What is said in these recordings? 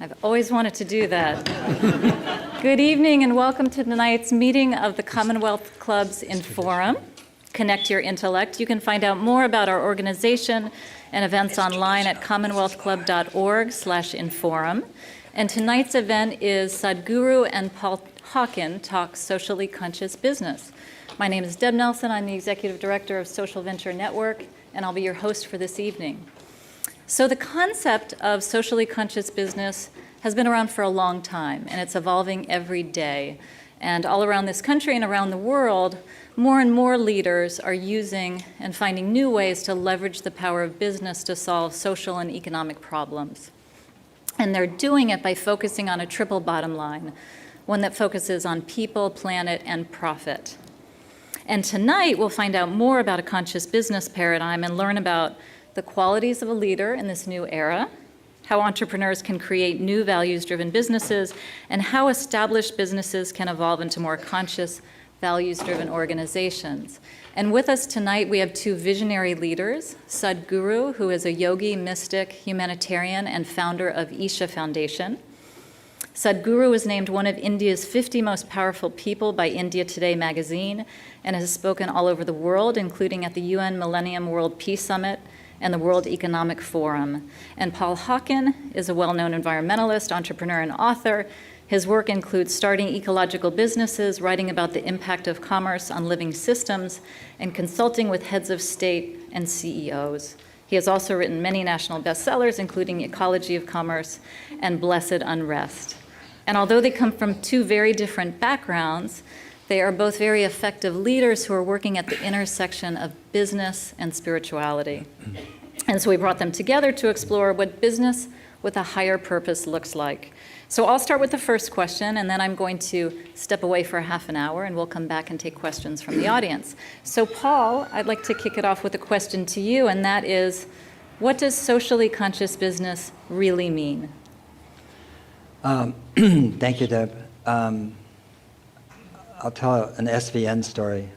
I've always wanted to do that. Good evening and welcome to tonight's meeting of the Commonwealth Club's Inforum, Connect Your Intellect. You can find out more about our organization and events online at commonwealthclub.org/inforum. And tonight's event is Sadhguru and Paul Hawken Talk Socially Conscious Business. My name is Deb Nelson. I'm the Executive Director of Social Venture Network, and I'll be your host for this evening. So the concept of socially conscious business has been around for a long time, and it's evolving every day. And all around this country and around the world, more and more leaders are using and finding new ways to leverage the power of business to solve social and economic problems. And they're doing it by focusing on a triple bottom line, one that focuses on people, planet, and profit. And tonight, we'll find out more about a conscious business paradigm and learn about the qualities of a leader in this new era, how entrepreneurs can create new values-driven businesses, and how established businesses can evolve into more conscious, values-driven organizations. And with us tonight, we have two visionary leaders, Sadhguru, who is a yogi, mystic, humanitarian, and founder of Isha Foundation. Sadhguru was named one of India's 50 most powerful people by India Today magazine and has spoken all over the world, including at the UN Millennium World Peace Summit and the World Economic Forum. And Paul Hawken is a well-known environmentalist, entrepreneur, and author. His work includes starting ecological businesses, writing about the impact of commerce on living systems, and consulting with heads of state and CEOs. He has also written many national bestsellers, including Ecology of Commerce and Blessed Unrest. And although they come from two very different backgrounds, they are both very effective leaders who are working at the intersection of business and spirituality. And so we brought them together to explore what business with a higher purpose looks like. So I'll start with the first question, and then I'm going to step away for half an hour, and we'll come back and take questions from the audience. So Paul, I'd like to kick it off with a question to you, and that is, what does socially conscious business really mean? Thank you, Deb. I'll tell an SVN story.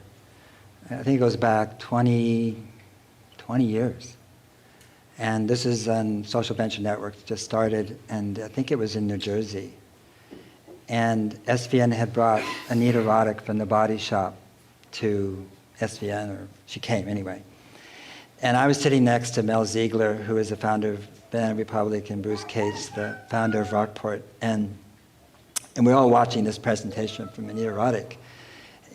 I think it goes back 20 years. And this is on Social Venture Network, just started, and I think it was in New Jersey. And SVN had brought Anita Roddick from the Body Shop to SVN, or she came anyway. And I was sitting next to Mel Ziegler, who is the founder of Banana Republic, and Bruce Cates, the founder of Rockport. And we're all watching this presentation from Anita Roddick.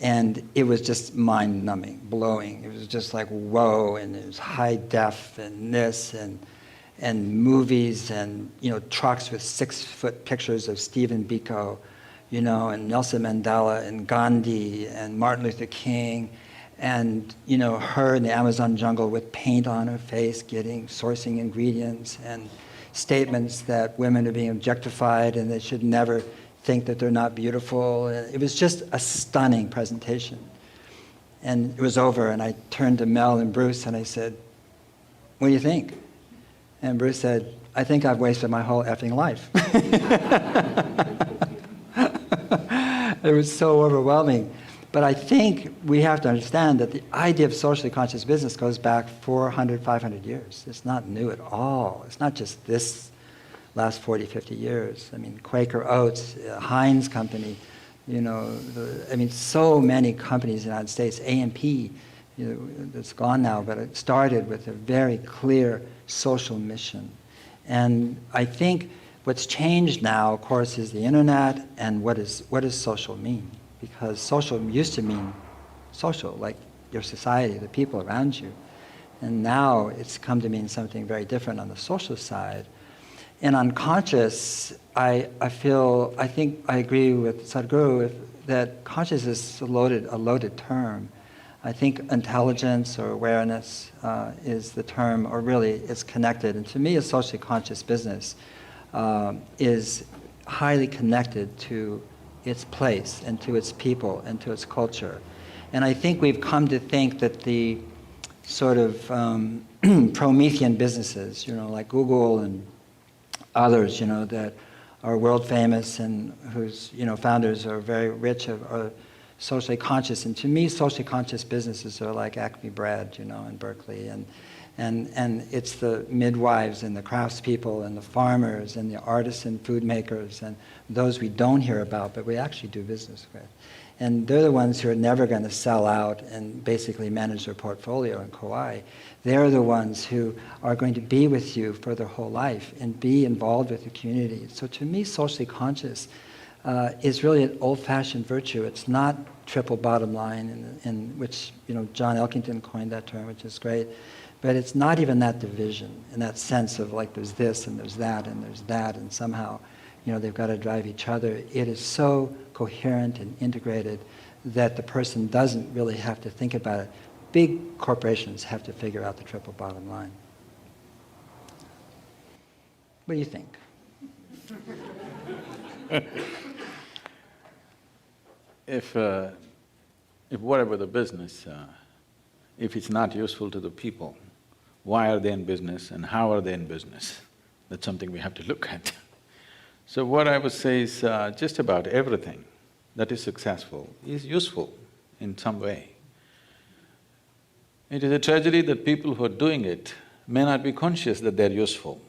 And it was just mind-numbing, blowing. It was just like, whoa, and it was high def and this and movies and, trucks with 6-foot pictures of Stephen Biko, and Nelson Mandela and Gandhi and Martin Luther King and, her in the Amazon jungle with paint on her face, sourcing ingredients and statements that women are being objectified and they should never think that they're not beautiful. It was just a stunning presentation. And it was over, and I turned to Mel and Bruce and I said, "What do you think?" And Bruce said, "I think I've wasted my whole effing life." It was so overwhelming. But I think we have to understand that the idea of socially conscious business goes back 400, 500 years. It's not new at all. It's not just this last 40, 50 years. I mean, Quaker Oats, Heinz Company, so many companies in the United States, A&P, it's gone now, but it started with a very clear social mission. And I think what's changed now, of course, is the internet and what does social mean? Because social used to mean social, like your society, the people around you. And now it's come to mean something very different on the social side. And on conscious, I think I agree with Sadhguru that conscious is a loaded term. I think intelligence or awareness is the term, or really it's connected. And to me, a socially conscious business is highly connected to its place and to its people and to its culture. And I think we've come to think that the sort of Promethean businesses, like Google and others, that are world famous and whose, founders are very rich, are socially conscious. And to me, socially conscious businesses are like Acme Bread, in Berkeley. And it's the midwives and the craftspeople and the farmers and the artisan food makers and those we don't hear about, but we actually do business with. And they're the ones who are never going to sell out and basically manage their portfolio in Kauai. They're the ones who are going to be with you for their whole life and be involved with the community. So to me, socially conscious is really an old-fashioned virtue. It's not triple bottom line, in which John Elkington coined that term, which is great. But it's not even that division, in that sense of like there's this and there's that and there's that, and somehow they've got to drive each other. It is so coherent and integrated that the person doesn't really have to think about it. Big corporations have to figure out the triple bottom line. What do you think? If whatever the business, if it's not useful to the people, why are they in business and how are they in business? That's something we have to look at. So what I would say is just about everything that is successful is useful in some way. It is a tragedy that people who are doing it may not be conscious that they're useful.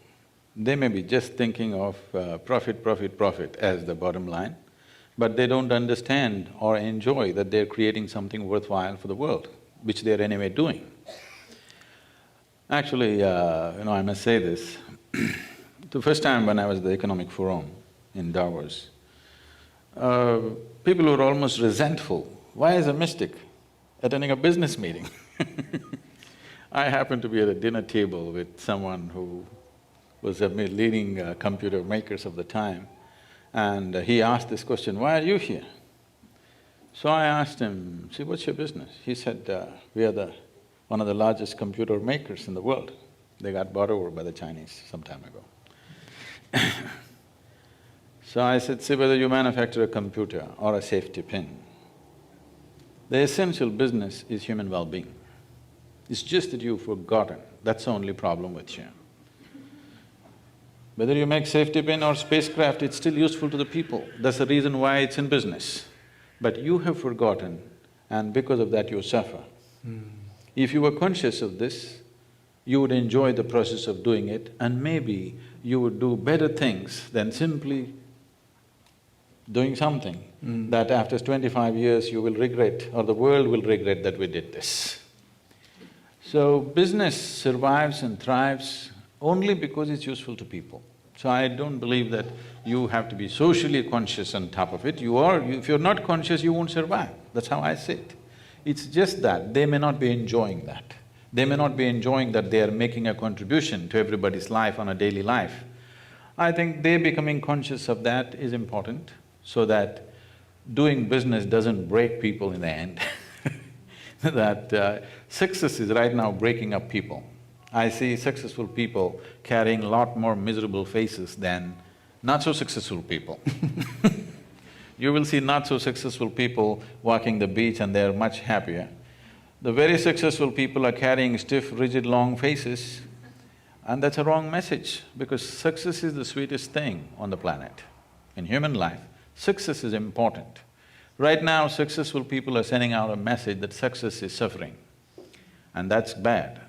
They may be just thinking of profit, profit, profit as the bottom line, but they don't understand or enjoy that they're creating something worthwhile for the world, which they're anyway doing. Actually, I must say this, the first time when I was at the Economic Forum in Davos, people were almost resentful. Why is a mystic attending a business meeting? I happened to be at a dinner table with someone who was a leading computer makers of the time, and he asked this question, "Why are you here?" So I asked him, "See, what's your business?" He said, "We are one of the largest computer makers in the world." They got bought over by the Chinese some time ago. So I said, "See, whether you manufacture a computer or a safety pin, the essential business is human well-being. It's just that you've forgotten, that's the only problem with you. Whether you make safety pin or spacecraft, it's still useful to the people. That's the reason why it's in business. But you have forgotten, and because of that you suffer. If you were conscious of this, you would enjoy the process of doing it, and maybe you would do better things than simply doing something that after 25 years you will regret, or the world will regret that we did this." So business survives and thrives only because it's useful to people. So I don't believe that you have to be socially conscious on top of it. If you're not conscious, you won't survive. That's how I see it. It's just that they may not be enjoying that. They may not be enjoying that they are making a contribution to everybody's life on a daily life. I think they becoming conscious of that is important, so that doing business doesn't break people in the end. That success is right now breaking up people. I see successful people carrying a lot more miserable faces than not-so-successful people. You will see not-so-successful people walking the beach and they're much happier. The very successful people are carrying stiff, rigid, long faces, and that's a wrong message, because success is the sweetest thing on the planet. In human life, success is important. Right now, successful people are sending out a message that success is suffering, and that's bad.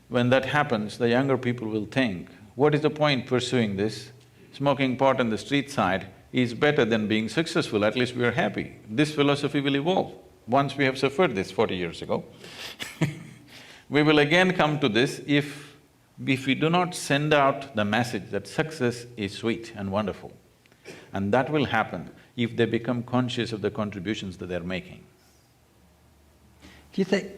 When that happens, the younger people will think, what is the point pursuing this? Smoking pot on the street side is better than being successful, at least we are happy. This philosophy will evolve. Once we have suffered this 40 years ago, we will again come to this if we do not send out the message that success is sweet and wonderful. And that will happen if they become conscious of the contributions that they're making. Do you think…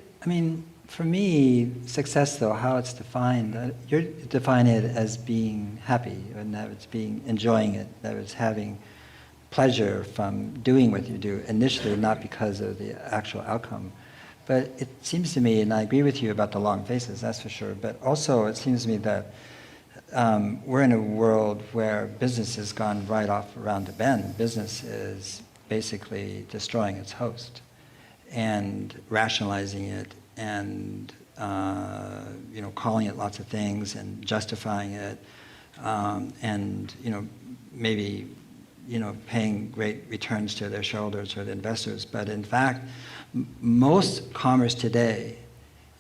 for me, success though, how it's defined, you're defining it as being happy, and that it's enjoying it, that it's having pleasure from doing what you do initially, not because of the actual outcome. But it seems to me, and I agree with you about the long faces, that's for sure, but also it seems to me that we're in a world where business has gone right off around the bend. Business is basically destroying its host and rationalizing it and calling it lots of things and justifying it, and maybe paying great returns to their shareholders or the investors. But in fact, most commerce today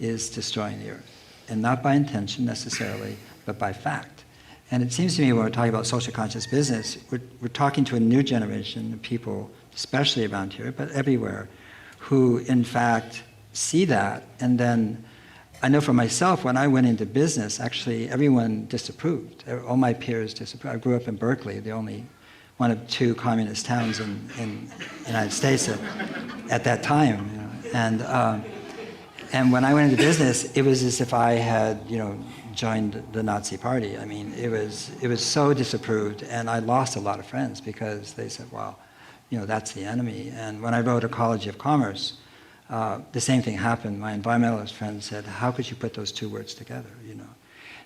is destroying the earth, and not by intention necessarily, but by fact. And it seems to me when we're talking about social conscious business, we're talking to a new generation of people, especially around here, but everywhere, who in fact see that. And then I know for myself, when I went into business, actually everyone disapproved. All my peers disapproved. I grew up in Berkeley, the only one of 2 communist towns in the United States at that time. And when I went into business, it was as if I had, joined the Nazi Party. I mean, it was so disapproved, and I lost a lot of friends because they said, "Well, that's the enemy." And when I wrote Ecology of Commerce, the same thing happened. My environmentalist friends said, "How could you put those 2 words together?"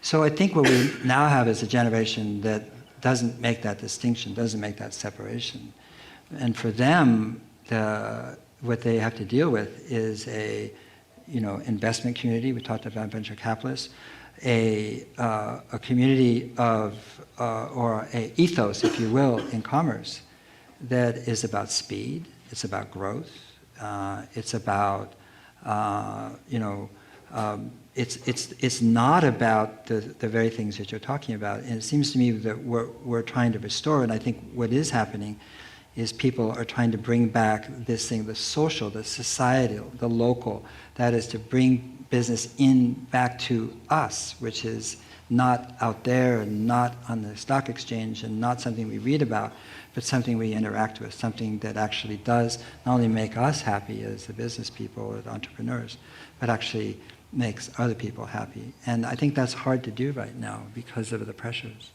So I think what we now have is a generation that doesn't make that distinction, doesn't make that separation, and for them, what they have to deal with is a investment community. We talked about venture capitalists, a community of or a ethos, if you will, in commerce that is about speed. It's about growth. It's about it's not about the very things that you're talking about. And it seems to me that we're trying to restore. And I think what is happening is people are trying to bring back this thing, the social, the societal, the local. That is to bring business back to us, which is not out there and not on the stock exchange and not something we read about, but something we interact with, something that actually does not only make us happy as the business people or the entrepreneurs, but actually makes other people happy. And I think that's hard to do right now because of the pressures.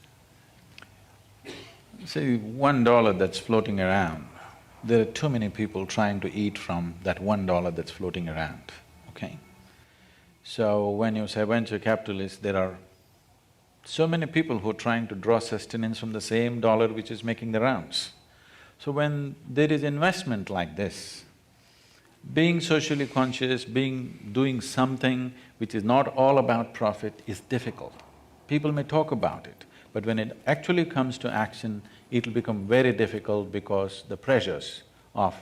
See, $1 that's floating around, there are too many people trying to eat from that $1 that's floating around, okay? So when you say venture capitalists, there are so many people who are trying to draw sustenance from the same dollar which is making the rounds. So when there is investment like this, being socially conscious, doing something which is not all about profit is difficult. People may talk about it, but when it actually comes to action, it'll become very difficult because the pressures of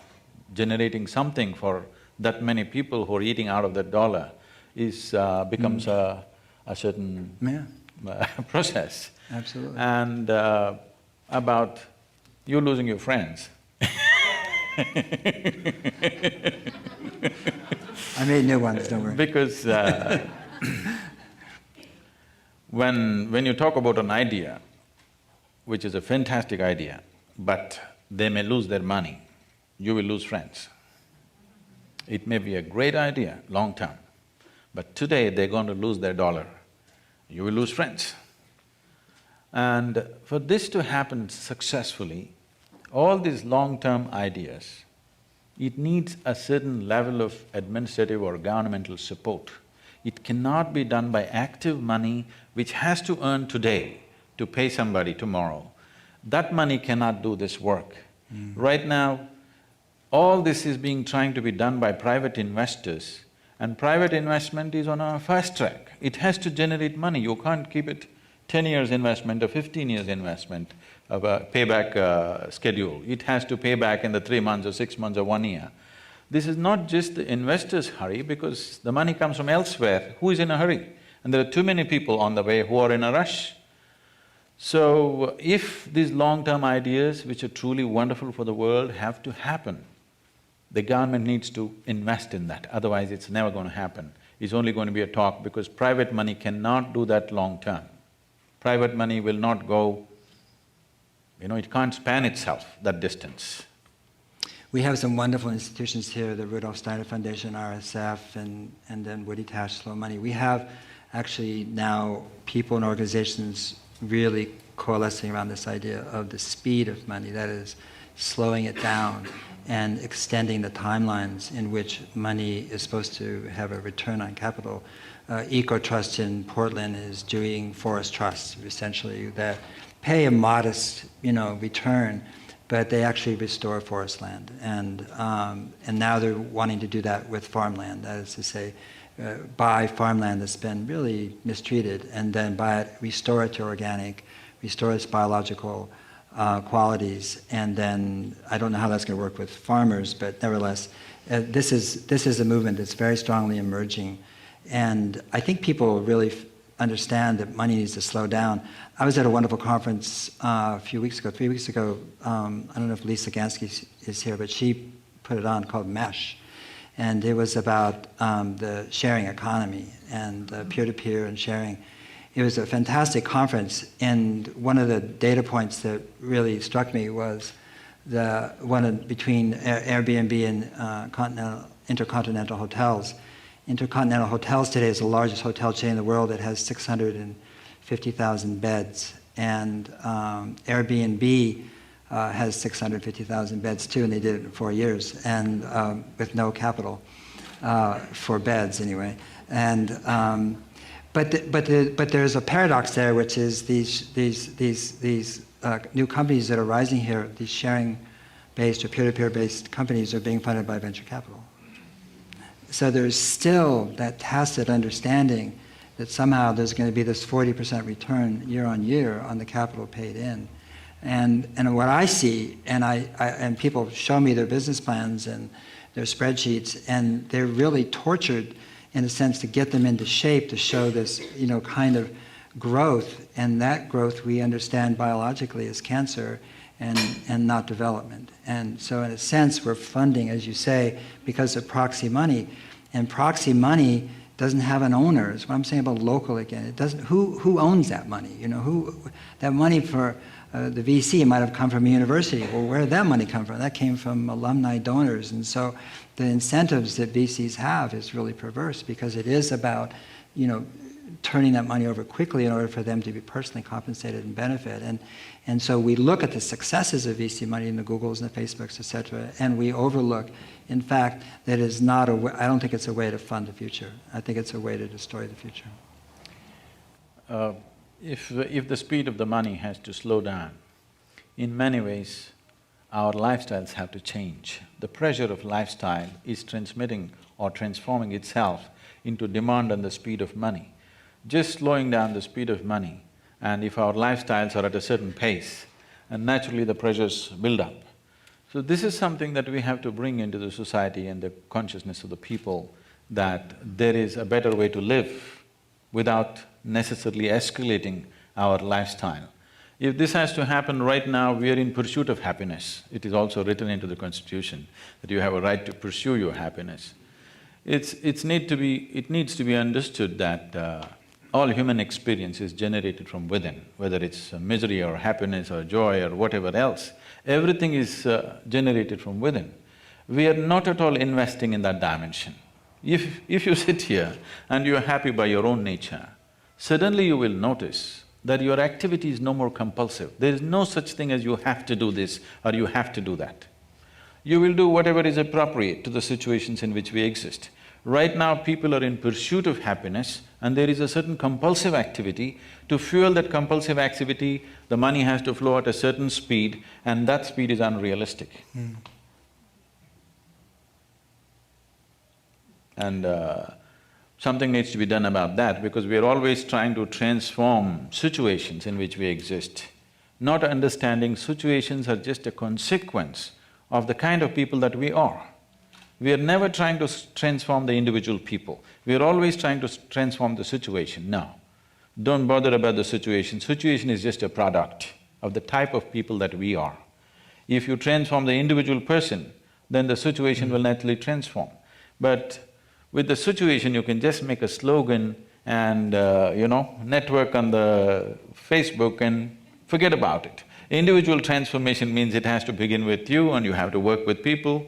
generating something for that many people who are eating out of that dollar becomes a certain process. Absolutely. And about you losing your friends. I made new ones, don't worry. Because when you talk about an idea, which is a fantastic idea, but they may lose their money, you will lose friends. It may be a great idea, long term, but today they're going to lose their dollar, you will lose friends. And for this to happen successfully, all these long-term ideas, it needs a certain level of administrative or governmental support. It cannot be done by active money which has to earn today to pay somebody tomorrow. That money cannot do this work. Right now, all this is trying to be done by private investors, and private investment is on a fast track. It has to generate money, you can't keep it 10 years investment or 15 years investment of a payback schedule. It has to pay back in the 3 months or 6 months or 1 year. This is not just the investor's hurry because the money comes from elsewhere. Who is in a hurry? And there are too many people on the way who are in a rush. So, if these long-term ideas, which are truly wonderful for the world, have to happen, the government needs to invest in that, otherwise it's never going to happen. It's only going to be a talk because private money cannot do that long-term. Private money will not go, it can't span itself that distance. We have some wonderful institutions here, the Rudolf Steiner Foundation, RSF, and then Woody Tash Slow Money. We have actually now people and organizations really coalescing around this idea of the speed of money, that is, slowing it down and extending the timelines in which money is supposed to have a return on capital. EcoTrust in Portland is doing forest trusts, essentially, that pay a modest, return, but they actually restore forest land. And now they're wanting to do that with farmland, that is to say, buy farmland that's been really mistreated and then buy it, restore it to organic, restore its biological qualities. And then I don't know how that's going to work with farmers, but nevertheless, this is a movement that's very strongly emerging. And I think people really understand that money needs to slow down. I was at a wonderful conference a few weeks ago, 3 weeks ago. I don't know if Lisa Gansky is here, but she put it on, called MESH. And it was about the sharing economy and peer-to-peer and sharing. It was a fantastic conference, and one of the data points that really struck me was the one between Airbnb and Intercontinental Hotels. Intercontinental Hotels today is the largest hotel chain in the world. It has 650,000 beds, and Airbnb has 650,000 beds too, and they did it in 4 years, and with no capital for beds anyway. And but there's a paradox there, which is these new companies that are rising here, these sharing-based or peer-to-peer-based companies, are being funded by venture capital. So there's still that tacit understanding that somehow there's going to be this 40% return year on year on the capital paid in. And what I see, and people show me their business plans and their spreadsheets, and they're really tortured in a sense to get them into shape to show this, kind of growth. And that growth we understand biologically as cancer and not development. And so in a sense we're funding, as you say, because of proxy money. And proxy money doesn't have an owner. It's what I'm saying about local again. It doesn't. Who owns that money? That money for the VC might have come from a university. Well, where did that money come from? That came from alumni donors. And so the incentives that VCs have is really perverse, because it is about, turning that money over quickly in order for them to be personally compensated and benefit. And so we look at the successes of VC money in the Googles and the Facebooks, et cetera, and we overlook, in fact, that is not a way. I don't think it's a way to fund the future. I think it's a way to destroy the future. If the speed of the money has to slow down, in many ways, our lifestyles have to change. The pressure of lifestyle is transmitting or transforming itself into demand and the speed of money. Just slowing down the speed of money, and if our lifestyles are at a certain pace, and naturally the pressures build up. So this is something that we have to bring into the society and the consciousness of the people, that there is a better way to live without necessarily escalating our lifestyle. If this has to happen right now, we are in pursuit of happiness. It is also written into the Constitution that you have a right to pursue your happiness. It needs to be understood that all human experience is generated from within, whether it's misery or happiness or joy or whatever else. Everything is generated from within. We are not at all investing in that dimension. If you sit here and you are happy by your own nature, suddenly you will notice that your activity is no more compulsive. There is no such thing as you have to do this or you have to do that. You will do whatever is appropriate to the situations in which we exist. Right now, people are in pursuit of happiness, and there is a certain compulsive activity. To fuel that compulsive activity, the money has to flow at a certain speed, and that speed is unrealistic. And something needs to be done about that, because we are always trying to transform situations in which we exist, not understanding situations are just a consequence of the kind of people that we are. We are never trying to transform the individual people. We are always trying to transform the situation. No, don't bother about the situation. Situation is just a product of the type of people that we are. If you transform the individual person, then the situation will naturally transform. But with the situation, you can just make a slogan and, network on the Facebook and forget about it. Individual transformation means it has to begin with you and you have to work with people.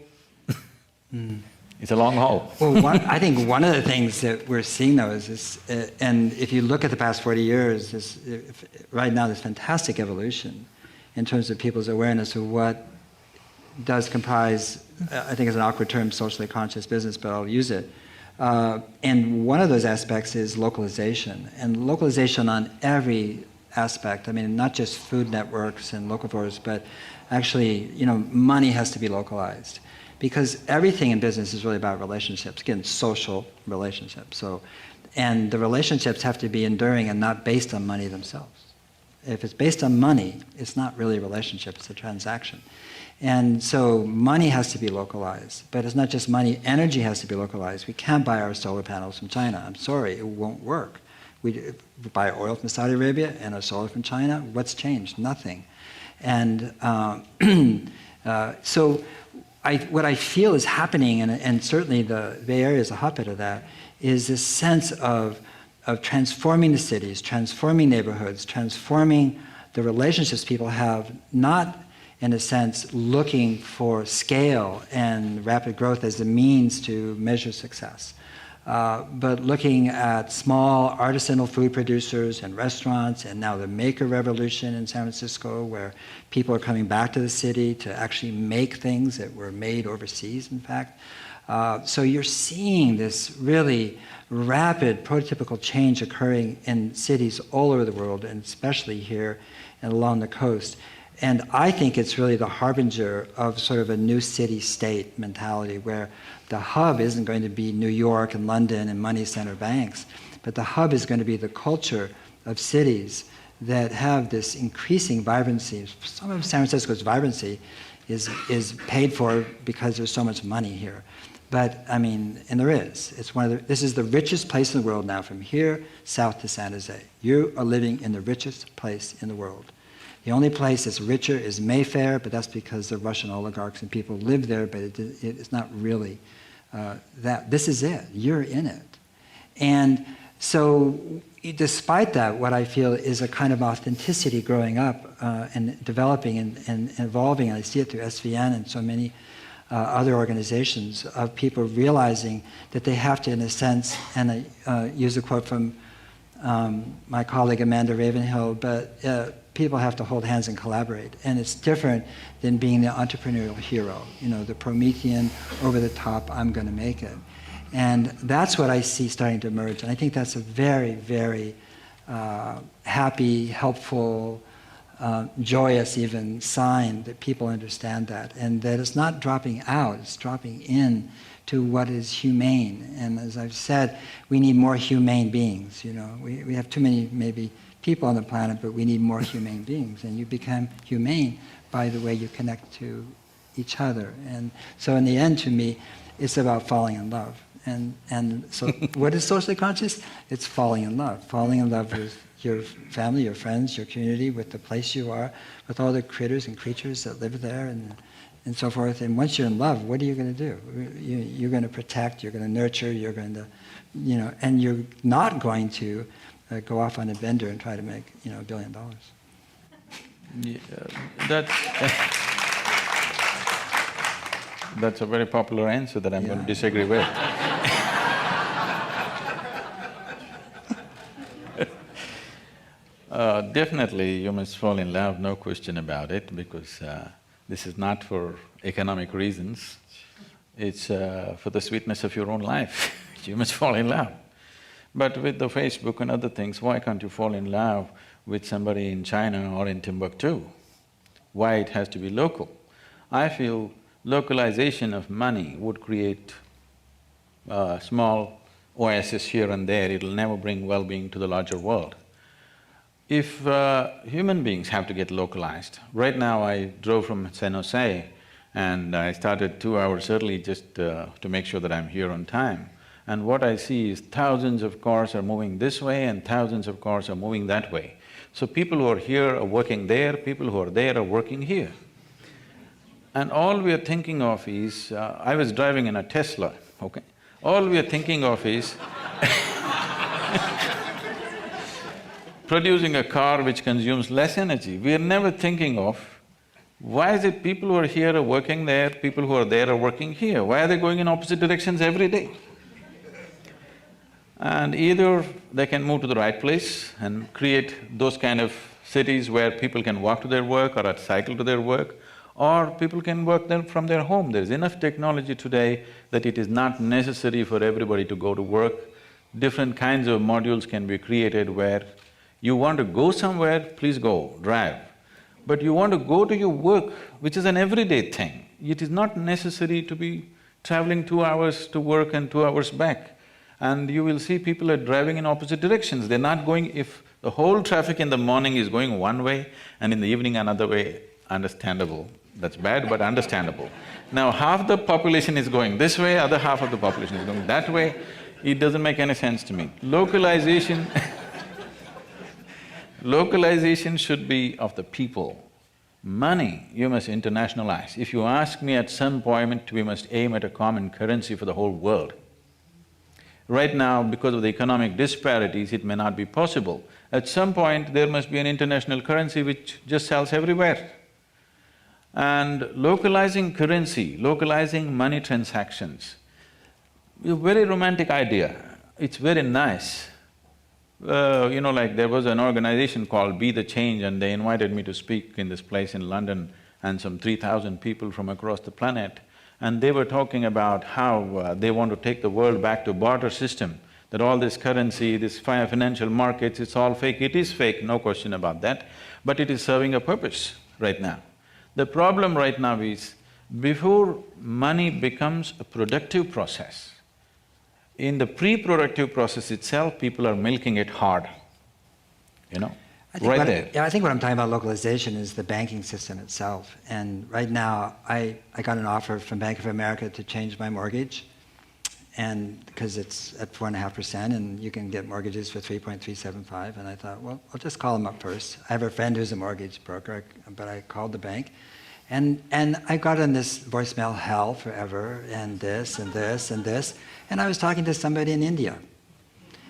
It's a long haul. Well, I think one of the things that we're seeing though is this, and if you look at the past 40 years, right now there's fantastic evolution in terms of people's awareness of what does comprise, I think it's an awkward term, socially conscious business, but I'll use it. And one of those aspects is localization, and localization on every aspect. I mean, not just food networks and locavores, but actually, money has to be localized. Because everything in business is really about relationships, again, social relationships. And the relationships have to be enduring and not based on money themselves. If it's based on money, it's not really a relationship, it's a transaction. And so money has to be localized, but it's not just money, energy has to be localized. We can't buy our solar panels from China. I'm sorry, it won't work. We buy oil from Saudi Arabia and our solar from China. What's changed? Nothing. And so what I feel is happening, and certainly the Bay Area is a hotbed of that, is this sense of transforming the cities, transforming neighborhoods, transforming the relationships people have, not in a sense looking for scale and rapid growth as a means to measure success, but looking at small artisanal food producers and restaurants, and now the maker revolution in San Francisco, where people are coming back to the city to actually make things that were made overseas, in fact. So you're seeing this really rapid prototypical change occurring in cities all over the world, and especially here and along the coast. And I think it's really the harbinger of sort of a new city-state mentality, where the hub isn't going to be New York and London and money center banks, but the hub is going to be the culture of cities that have this increasing vibrancy. Some of San Francisco's vibrancy is paid for because there's so much money here. But I mean, and there is. This is the richest place in the world now, from here south to San Jose. You are living in the richest place in the world. The only place that's richer is Mayfair, but that's because the Russian oligarchs and people live there, but it's not really that. This is it. You're in it. And so despite that, what I feel is a kind of authenticity growing up and developing and evolving, and I see it through SVN and so many other organizations, of people realizing that they have to, in a sense, and I use a quote from my colleague Amanda Ravenhill, but people have to hold hands and collaborate. And it's different than being the entrepreneurial hero, the Promethean, over-the-top, I'm going to make it. And that's what I see starting to emerge. And I think that's a very, very happy, helpful, joyous even sign that people understand that. And that it's not dropping out, it's dropping in to what is humane. And as I've said, we need more humane beings. We have too many, maybe, people on the planet, but we need more humane beings. And you become humane by the way you connect to each other. And so in the end, to me, it's about falling in love. And so what is socially conscious? It's falling in love. Falling in love with your family, your friends, your community, with the place you are, with all the critters and creatures that live there, and so forth. And once you're in love, what are you going to do? You're going to protect, you're going to nurture, you're going to, and you're not going to go off on a bender and try to make, $1 billion. Yeah, that's a very popular answer that I'm going to disagree with. Definitely, you must fall in love, no question about it, because this is not for economic reasons. It's for the sweetness of your own life. You must fall in love. But with the Facebook and other things, why can't you fall in love with somebody in China or in Timbuktu? Why it has to be local? I feel localization of money would create a small oasis here and there, it'll never bring well-being to the larger world. If human beings have to get localized, right now I drove from San Jose and I started 2 hours early just to make sure that I'm here on time. And what I see is thousands of cars are moving this way and thousands of cars are moving that way. So people who are here are working there, people who are there are working here. And all we are thinking of is… I was driving in a Tesla, okay? All we are thinking of is producing a car which consumes less energy. We are never thinking of, why is it people who are here are working there, people who are there are working here? Why are they going in opposite directions every day? And either they can move to the right place and create those kind of cities where people can walk to their work or cycle to their work, or people can work from their home. There's enough technology today that it is not necessary for everybody to go to work. Different kinds of modules can be created where you want to go somewhere, please go, drive. But you want to go to your work, which is an everyday thing. It is not necessary to be traveling 2 hours to work and 2 hours back. And you will see people are driving in opposite directions. They're not going… If the whole traffic in the morning is going one way and in the evening another way, understandable. That's bad, but understandable. Now half the population is going this way, other half of the population is going that way. It doesn't make any sense to me. Localization localization should be of the people. Money, you must internationalize. If you ask me, at some point we must aim at a common currency for the whole world. Right now, because of the economic disparities, it may not be possible. At some point, there must be an international currency which just sells everywhere. And localizing currency, localizing money transactions, is a very romantic idea. It's very nice. Like there was an organization called Be the Change, and they invited me to speak in this place in London, and some 3,000 people from across the planet. And they were talking about how they want to take the world back to barter system, that all this currency, this financial markets, it's all fake. It is fake, no question about that, but it is serving a purpose right now. The problem right now is, before money becomes a productive process, in the pre-productive process itself, people are milking it hard, right there. Yeah, I think what I'm talking about localization is the banking system itself. And right now, I got an offer from Bank of America to change my mortgage, and because it's at 4.5%, and you can get mortgages for 3.375, and I thought, well, I'll just call them up first. I have a friend who's a mortgage broker, but I called the bank, and I got on this voicemail hell forever, and this, and this, and this, and I was talking to somebody in India.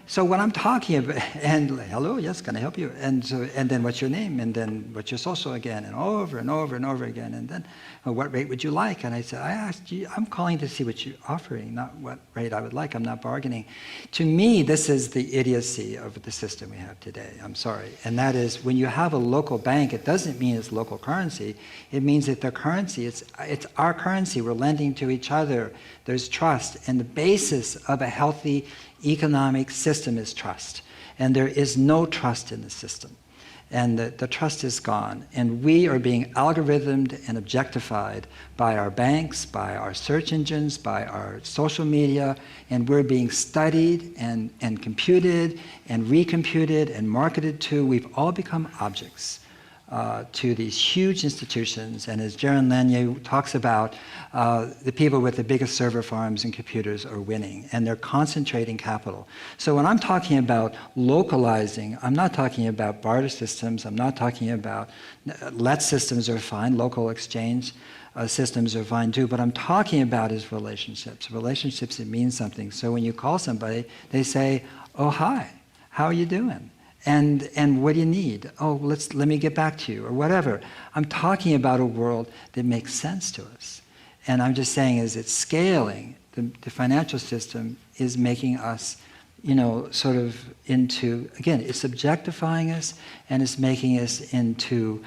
So when I'm talking about… and hello, yes, can I help you? And then what's your name? And then what's your social again? And over and over and over again. And then, what rate would you like? And I said, I asked you, I'm calling to see what you're offering, not what rate I would like. I'm not bargaining. To me, this is the idiocy of the system we have today. I'm sorry. And that is, when you have a local bank, it doesn't mean it's local currency. It means that the currency, it's our currency. We're lending to each other. There's trust. And the basis of a healthy economic system is trust. And there is no trust in the system. And the trust is gone. And we are being algorithmed and objectified by our banks, by our search engines, by our social media, and we're being studied and computed and recomputed and marketed to. We've all become objects to these huge institutions. And as Jaron Lanier talks about, the people with the biggest server farms and computers are winning, and they're concentrating capital. So when I'm talking about localizing, I'm not talking about barter systems, I'm not talking about… let systems are fine, local exchange systems are fine too, but I'm talking about is relationships. Relationships, it means something. So when you call somebody, they say, oh, hi, how are you doing? And what do you need? Oh, let me get back to you, or whatever. I'm talking about a world that makes sense to us. And I'm just saying, is it's scaling. The financial system is making us, sort of into… again, it's objectifying us, and it's making us into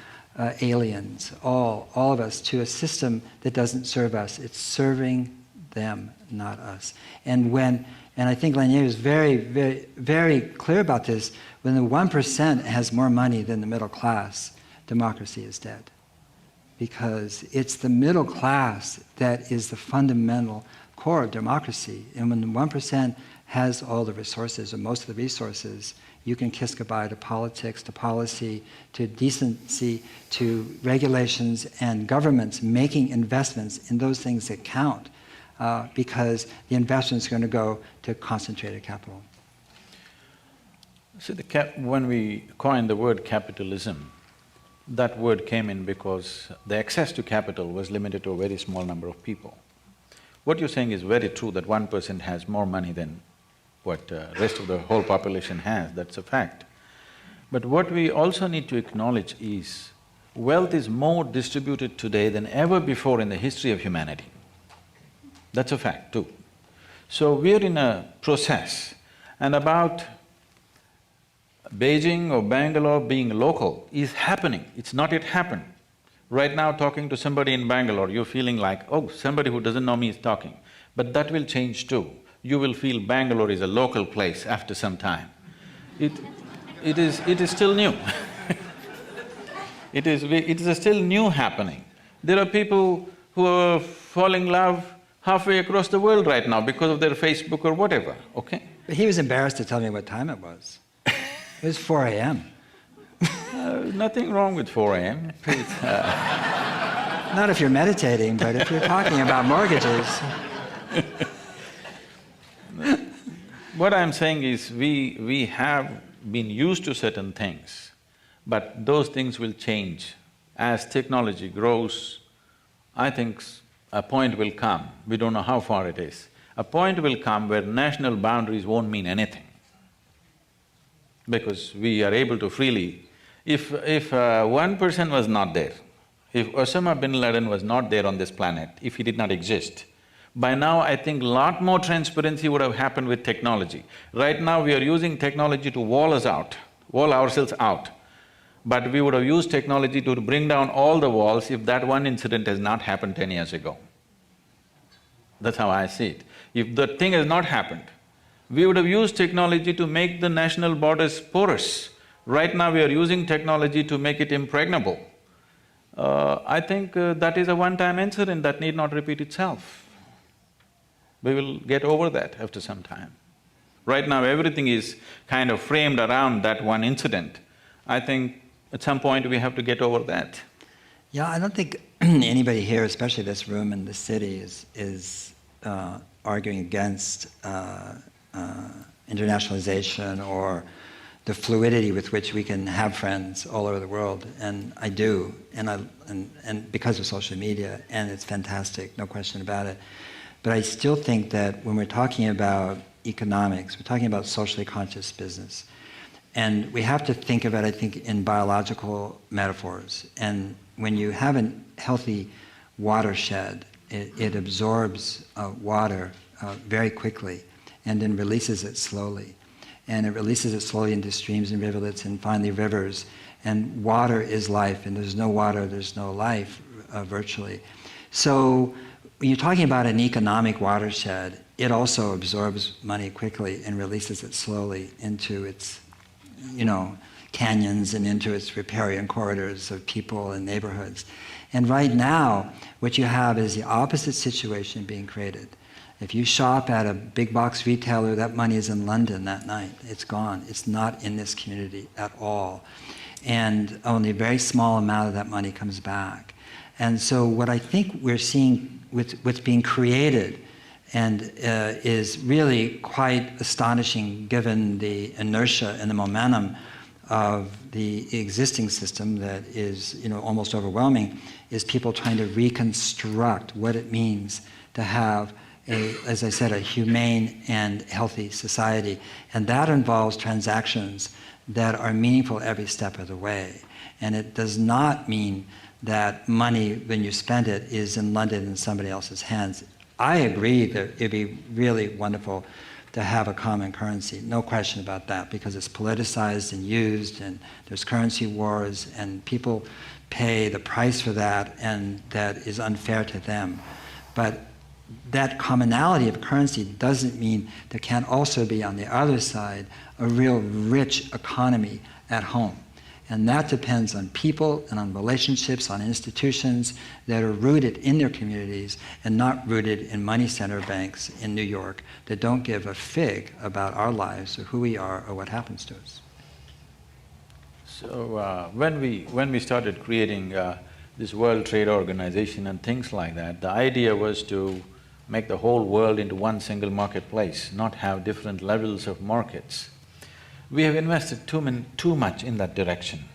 aliens, all of us, to a system that doesn't serve us. It's serving them, not us. And I think Lanier is very, very, very clear about this. When the 1% has more money than the middle class, democracy is dead. Because it's the middle class that is the fundamental core of democracy. And when the 1% has all the resources, or most of the resources, you can kiss goodbye to politics, to policy, to decency, to regulations, and governments making investments in those things that count. Because the investment is going to go to concentrated capital. See, when we coined the word capitalism, that word came in because the access to capital was limited to a very small number of people. What you're saying is very true, that 1% has more money than what rest of the whole population has, that's a fact. But what we also need to acknowledge is, wealth is more distributed today than ever before in the history of humanity. That's a fact too. So we're in a process, and about Beijing or Bangalore being local is happening, it's not yet happened. Right now, talking to somebody in Bangalore, you're feeling like, oh, somebody who doesn't know me is talking. But that will change too. You will feel Bangalore is a local place after some time. It is still new It is still new happening. There are people who are falling in love halfway across the world right now because of their Facebook or whatever, okay? But he was embarrassed to tell me what time it was. It was 4 a.m. Nothing wrong with 4 a.m. Not if you're meditating, but if you're talking about mortgages. What I'm saying is we have been used to certain things, but those things will change. As technology grows, I think a point will come, we don't know how far it is, a point will come where national boundaries won't mean anything. Because we are able to freely… If one person was not there, if Osama bin Laden was not there on this planet, if he did not exist, by now I think lot more transparency would have happened with technology. Right now we are using technology to wall us out, wall ourselves out. But we would have used technology to bring down all the walls if that one incident has not happened 10 years ago. That's how I see it. If that thing has not happened, we would have used technology to make the national borders porous. Right now we are using technology to make it impregnable. I think that is a one-time incident that need not repeat itself. We will get over that after some time. Right now everything is kind of framed around that one incident. I think at some point we have to get over that. Yeah, I don't think anybody here, especially this room in the city, is arguing against internationalization or the fluidity with which we can have friends all over the world, and I do, and because of social media, and it's fantastic, no question about it. But I still think that when we're talking about economics, we're talking about socially conscious business. And we have to think of it, I think, in biological metaphors. And when you have a healthy watershed, it absorbs water very quickly and then releases it slowly. And it releases it slowly into streams and rivulets and finally rivers. And water is life, and there's no water, there's no life, virtually. So when you're talking about an economic watershed, it also absorbs money quickly and releases it slowly into its canyons and into its riparian corridors of people and neighborhoods. And right now, what you have is the opposite situation being created. If you shop at a big box retailer, that money is in London that night. It's gone. It's not in this community at all. And only a very small amount of that money comes back. And so what I think we're seeing with what's being created and is really quite astonishing given the inertia and the momentum of the existing system that is almost overwhelming, is people trying to reconstruct what it means to have as I said, a humane and healthy society. And that involves transactions that are meaningful every step of the way. And it does not mean that money, when you spend it, is in London in somebody else's hands. I agree that it'd be really wonderful to have a common currency, no question about that, because it's politicized and used, and there's currency wars, and people pay the price for that, and that is unfair to them. But that commonality of currency doesn't mean there can't also be, on the other side, a real rich economy at home. And that depends on people and on relationships, on institutions that are rooted in their communities and not rooted in money center banks in New York that don't give a fig about our lives or who we are or what happens to us. So when we started creating this World Trade Organization and things like that, the idea was to make the whole world into one single marketplace, not have different levels of markets. We have invested too much in that direction.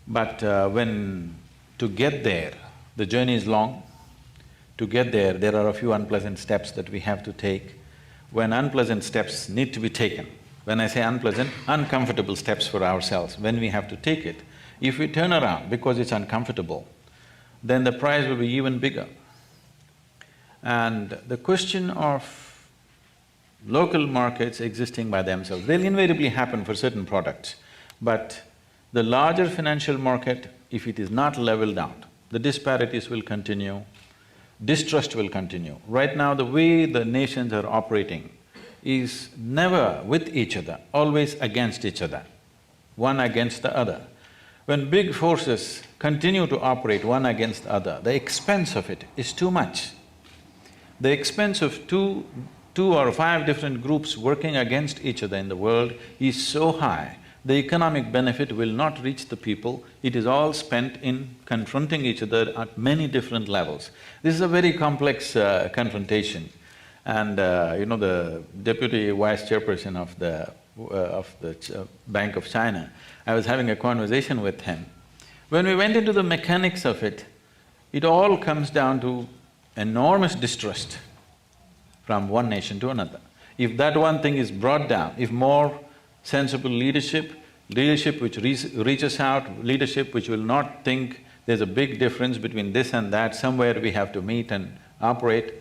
But to get there, the journey is long. To get there, there are a few unpleasant steps that we have to take. When unpleasant steps need to be taken, when I say unpleasant, uncomfortable steps for ourselves, when we have to take it, if we turn around because it's uncomfortable, then the price will be even bigger. And the question of local markets existing by themselves, they'll invariably happen for certain products. But the larger financial market, if it is not leveled out, the disparities will continue, distrust will continue. Right now, the way the nations are operating is never with each other, always against each other, one against the other. When big forces continue to operate one against the other, the expense of it is too much. The expense of two 2 or 5 different groups working against each other in the world is so high, the economic benefit will not reach the people. It is all spent in confronting each other at many different levels. This is a very complex confrontation. And the deputy vice chairperson of the Bank of China, I was having a conversation with him. When we went into the mechanics of it, it all comes down to enormous distrust from one nation to another. If that one thing is brought down, if more sensible leadership which reaches out, leadership which will not think there's a big difference between this and that, somewhere we have to meet and operate.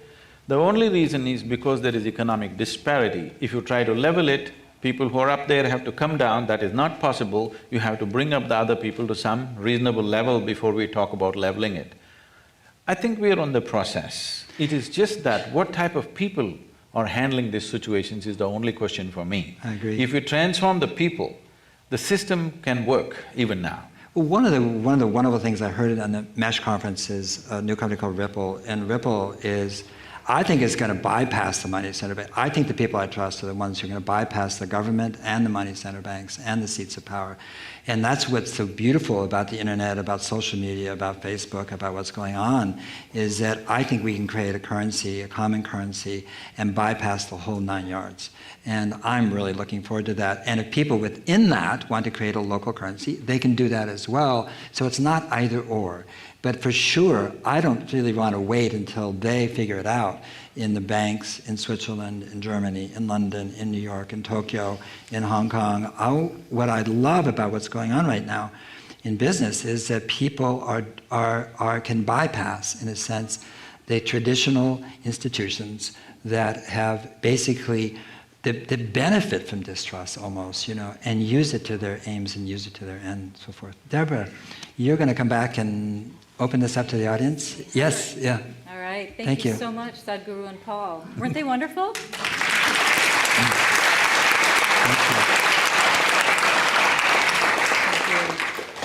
The only reason is because there is economic disparity. If you try to level it, people who are up there have to come down, that is not possible. You have to bring up the other people to some reasonable level before we talk about leveling it. I think we are on the process. It is just that what type of people are handling these situations is the only question for me. I agree. If you transform the people, the system can work even now. Well, one of the wonderful things I heard on the MESH conference is a new company called Ripple, and Ripple is, I think it's going to bypass the money center bank. I think the people I trust are the ones who are going to bypass the government and the money center banks and the seats of power. And that's what's so beautiful about the internet, about social media, about Facebook, about what's going on, is that I think we can create a currency, a common currency, and bypass the whole 9 yards. And I'm really looking forward to that. And if people within that want to create a local currency, they can do that as well. So it's not either or. But for sure, I don't really want to wait until they figure it out in the banks in Switzerland, in Germany, in London, in New York, in Tokyo, in Hong Kong. What I love about what's going on right now in business is that people can bypass, in a sense, the traditional institutions that have basically that benefit from distrust almost, and use it to their aims and use it to their end and so forth. Deborah, you're going to come back and open this up to the audience? Yes, yeah. All right, thank you so much, Sadhguru and Paul. Weren't they wonderful?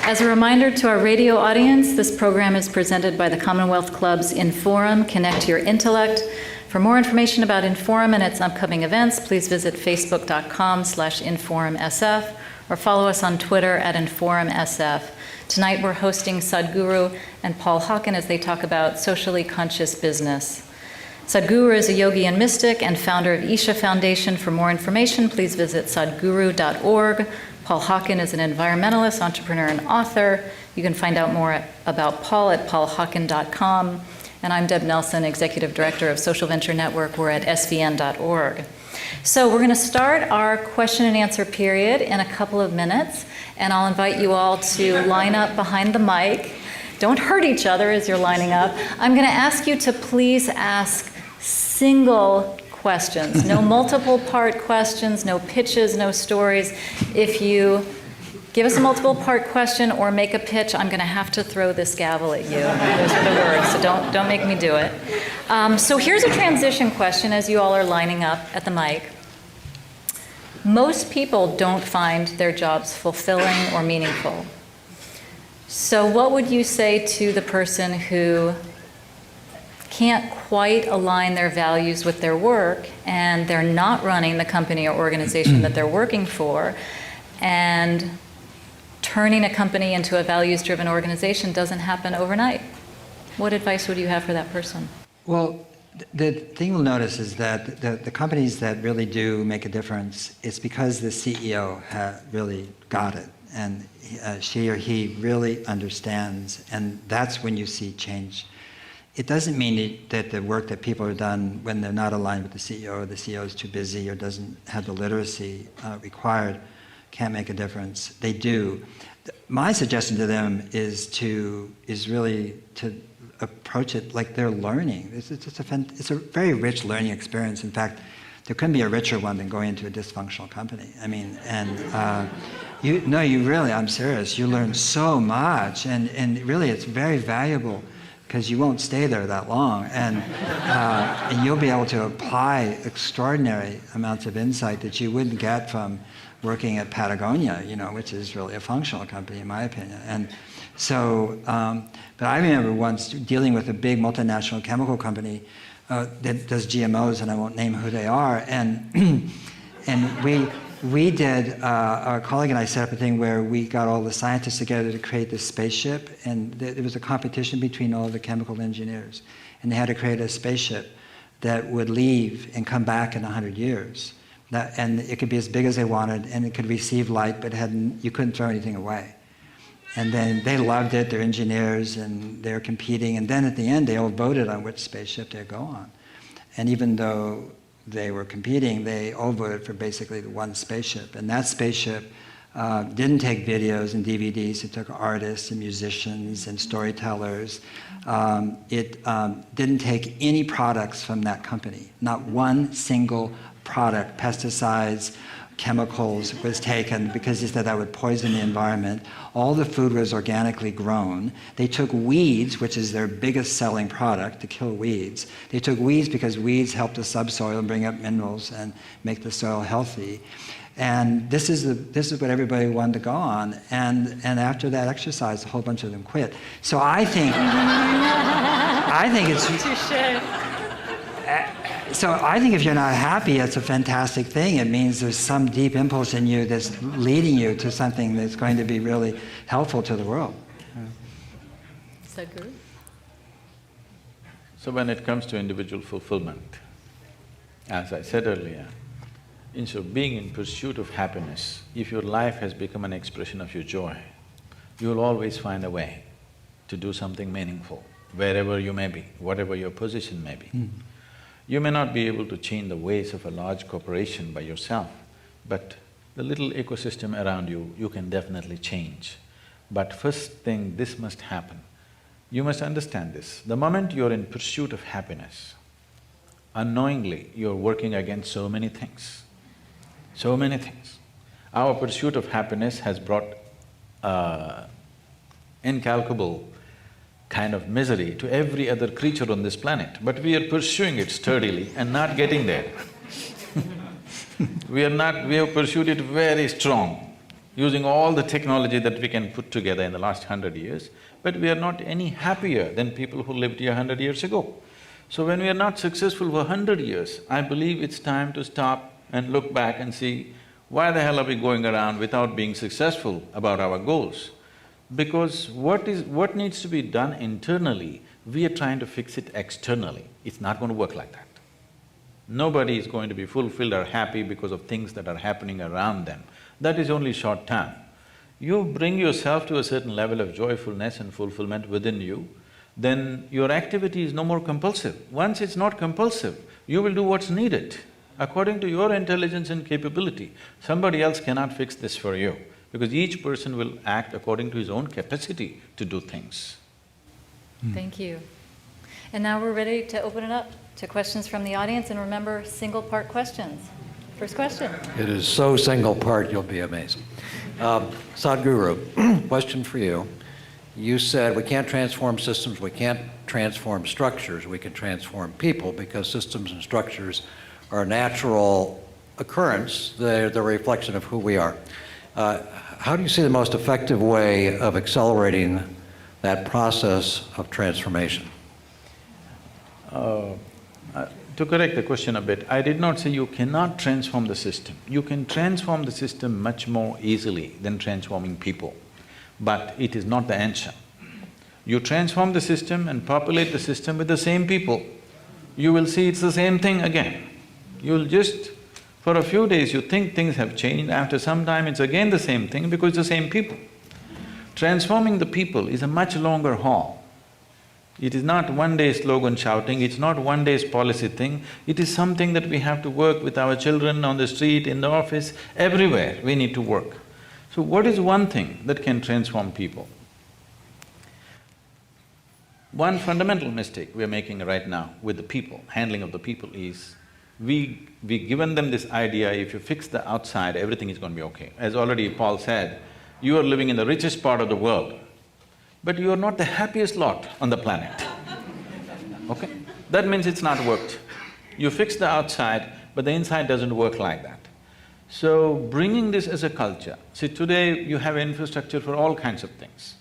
As a reminder to our radio audience, this program is presented by the Commonwealth Club's Inforum, Connect Your Intellect. For more information about Inforum and its upcoming events, please visit facebook.com/InforumSF or follow us on Twitter @InforumSF. Tonight we're hosting Sadhguru and Paul Hawken as they talk about socially conscious business. Sadhguru is a yogi and mystic and founder of Isha Foundation. For more information, please visit sadhguru.org. Paul Hawken is an environmentalist, entrepreneur, and author. You can find out more about Paul at paulhawken.com. And I'm Deb Nelson, Executive Director of Social Venture Network. We're at svn.org. So we're going to start our question and answer period in a couple of minutes, and I'll invite you all to line up behind the mic. Don't hurt each other as you're lining up. I'm going to ask you to please ask single questions, no multiple part questions, no pitches, no stories. If you give us a multiple part question or make a pitch, I'm going to have to throw this gavel at you. Those are the words, so don't make me do it. So here's a transition question as you all are lining up at the mic. Most people don't find their jobs fulfilling or meaningful. So what would you say to the person who can't quite align their values with their work and they're not running the company or organization that they're working for, and turning a company into a values-driven organization doesn't happen overnight? What advice would you have for that person? Well, the thing you'll notice is that the companies that really do make a difference, it's because the CEO really got it, and she or he really understands, and that's when you see change. It doesn't mean that the work that people have done when they're not aligned with the CEO, or the CEO is too busy or doesn't have the literacy required, can't make a difference. They do. My suggestion to them is really to approach it like they're learning. It's a very rich learning experience. In fact, there couldn't be a richer one than going into a dysfunctional company. I mean, and you really, I'm serious. You learn so much, and really, it's very valuable because you won't stay there that long, and you'll be able to apply extraordinary amounts of insight that you wouldn't get from working at Patagonia, which is really a functional company in my opinion. And so, but I remember once dealing with a big multinational chemical company that does GMOs, and I won't name who they are. And and we did, our colleague and I set up a thing where we got all the scientists together to create this spaceship, and there was a competition between all the chemical engineers, and they had to create a spaceship that would leave and come back in 100 years. And it could be as big as they wanted, and it could receive light, but you couldn't throw anything away. And then they loved it, they're engineers, and they're competing, and then at the end they all voted on which spaceship they'd go on. And even though they were competing, they all voted for basically the one spaceship. And that spaceship didn't take videos and DVDs, it took artists and musicians and storytellers. It didn't take any products from that company. Not one single product, pesticides, chemicals, was taken because he said that would poison the environment. All the food was organically grown. They took weeds, which is their biggest selling product, to kill weeds. They took weeds because weeds help the subsoil and bring up minerals and make the soil healthy. And this is what everybody wanted to go on. And after that exercise, a whole bunch of them quit. So I think it's... Touché. So I think if you're not happy, it's a fantastic thing. It means there's some deep impulse in you that's leading you to something that's going to be really helpful to the world. Sadhguru? So when it comes to individual fulfillment, as I said earlier, instead of being in pursuit of happiness, if your life has become an expression of your joy, you'll always find a way to do something meaningful, wherever you may be, whatever your position may be. You may not be able to change the ways of a large corporation by yourself, but the little ecosystem around you, you can definitely change. But first thing, this must happen. You must understand this. The moment you're in pursuit of happiness, unknowingly you're working against so many things. So many things. Our pursuit of happiness has brought incalculable kind of misery to every other creature on this planet, but we are pursuing it sturdily and not getting there. We have pursued it very strong, using all the technology that we can put together in the last 100 years, but we are not any happier than people who lived here 100 years ago. So when we are not successful for 100 years, I believe it's time to stop and look back and see, why the hell are we going around without being successful about our goals? Because what needs to be done internally, we are trying to fix it externally. It's not going to work like that. Nobody is going to be fulfilled or happy because of things that are happening around them. That is only short term. You bring yourself to a certain level of joyfulness and fulfillment within you, then your activity is no more compulsive. Once it's not compulsive, you will do what's needed according to your intelligence and capability. Somebody else cannot fix this for you, because each person will act according to his own capacity to do things. Thank you. And now we're ready to open it up to questions from the audience, and remember, single-part questions. First question. It is so single-part, you'll be amazed. Sadhguru, question for you. You said we can't transform systems, we can't transform structures, we can transform people because systems and structures are a natural occurrence, they're the reflection of who we are. How do you see the most effective way of accelerating that process of transformation? To correct the question a bit, I did not say you cannot transform the system. You can transform the system much more easily than transforming people, but it is not the answer. You transform the system and populate the system with the same people, you will see it's the same thing again. You'll just… for a few days you think things have changed, after some time it's again the same thing because it's the same people. Transforming the people is a much longer haul. It is not one day slogan shouting, it's not one day's policy thing, it is something that we have to work with our children, on the street, in the office, everywhere we need to work. So what is one thing that can transform people? One fundamental mistake we are making right now with the people, handling of the people, is we've given them this idea, if you fix the outside, everything is going to be okay. As already Paul said, you are living in the richest part of the world, but you are not the happiest lot on the planet, okay? That means it's not worked. You fix the outside, but the inside doesn't work like that. So, bringing this as a culture, see today you have infrastructure for all kinds of things.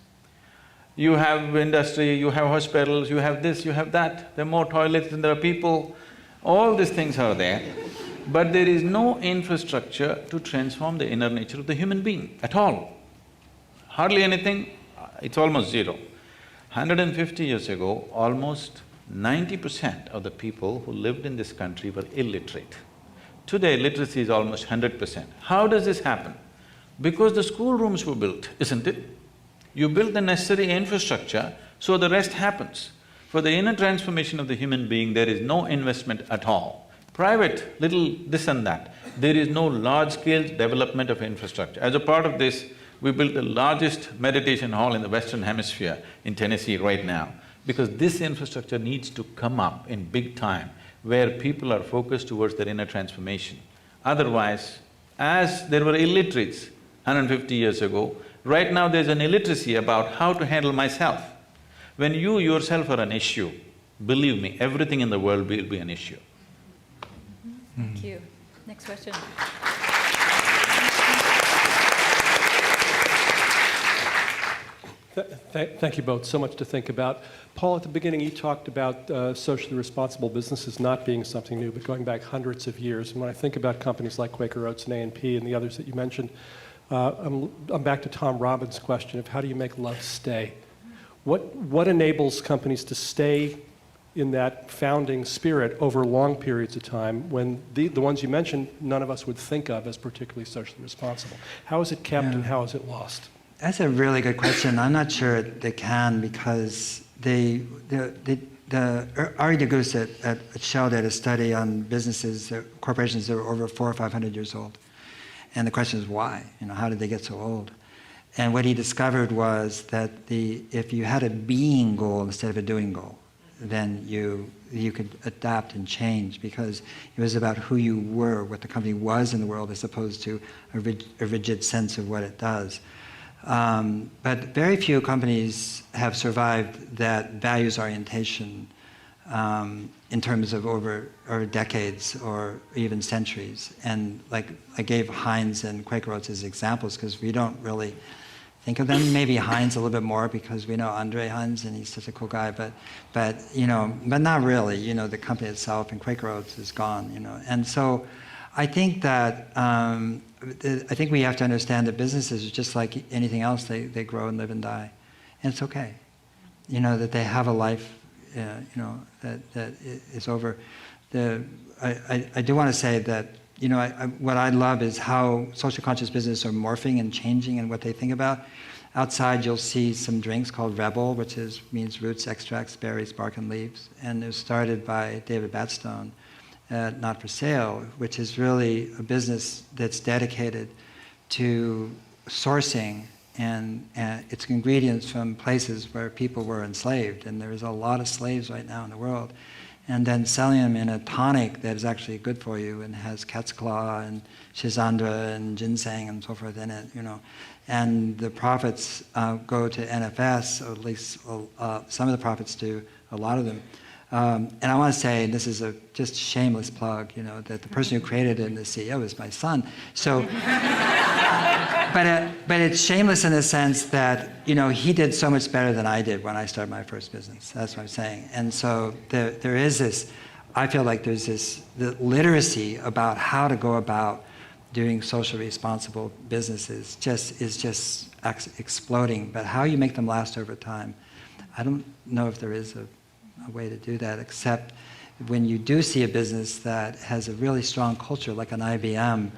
You have industry, you have hospitals, you have this, you have that, there are more toilets than there are people, all these things are there. But there is no infrastructure to transform the inner nature of the human being at all. Hardly anything, it's almost zero. 150 years ago, almost 90% of the people who lived in this country were illiterate. Today, literacy is almost 100%. How does this happen? Because the schoolrooms were built, isn't it? You build the necessary infrastructure, so the rest happens. For the inner transformation of the human being, there is no investment at all. Private, little this and that. There is no large-scale development of infrastructure. As a part of this, we built the largest meditation hall in the Western Hemisphere in Tennessee right now, because this infrastructure needs to come up in big time, where people are focused towards their inner transformation. Otherwise, as there were illiterates 150 years ago, right now there's an illiteracy about how to handle myself. When you yourself are an issue, believe me, everything in the world will be an issue. Thank you. Next question. Thank you both. So much to think about. Paul, at the beginning you talked about socially responsible businesses not being something new, but going back hundreds of years. And when I think about companies like Quaker Oats and A&P and the others that you mentioned, I'm back to Tom Robbins' question of how do you make love stay? What enables companies to stay in that founding spirit over long periods of time when the ones you mentioned, none of us would think of as particularly socially responsible? How is it kept and how is it lost? That's a really good question. I'm not sure they can, because Ari DeGus at Shell did a study on businesses, corporations that were over 400 or 500 years old. And the question is why? How did they get so old? And what he discovered was that if you had a being goal instead of a doing goal, then you could adapt and change, because it was about who you were, what the company was in the world, as opposed to a rigid sense of what it does. But very few companies have survived that values orientation in terms of over decades or even centuries. And like I gave Heinz and Quaker Oats as examples because we don't really think of them. Maybe Heinz a little bit more because we know Andre Heinz and he's such a cool guy. But not really. The company itself and Quaker Oats is gone. And so I think that we have to understand that businesses are just like anything else. They grow and live and die, and it's okay. That they have a life. That is over. I do want to say that what I love is how social conscious businesses are morphing and changing and what they think about. Outside, you'll see some drinks called Rebel, which means roots, extracts, berries, bark, and leaves, and it was started by David Batstone. Not for Sale, which is really a business that's dedicated to sourcing and its ingredients from places where people were enslaved, and there's a lot of slaves right now in the world, and then selling them in a tonic that is actually good for you and has cat's claw and schizandra and ginseng and so forth in it, and the profits go to NFS, or at least some of the profits do, a lot of them. And I want to say, and this is a just shameless plug, that the person who created it and the CEO is my son. So, but it's shameless in the sense that he did so much better than I did when I started my first business. That's what I'm saying. And so there is this. I feel like there's the literacy about how to go about doing socially responsible businesses is just exploding. But how you make them last over time, I don't know if there is a way to do that, except when you do see a business that has a really strong culture, like an IBM,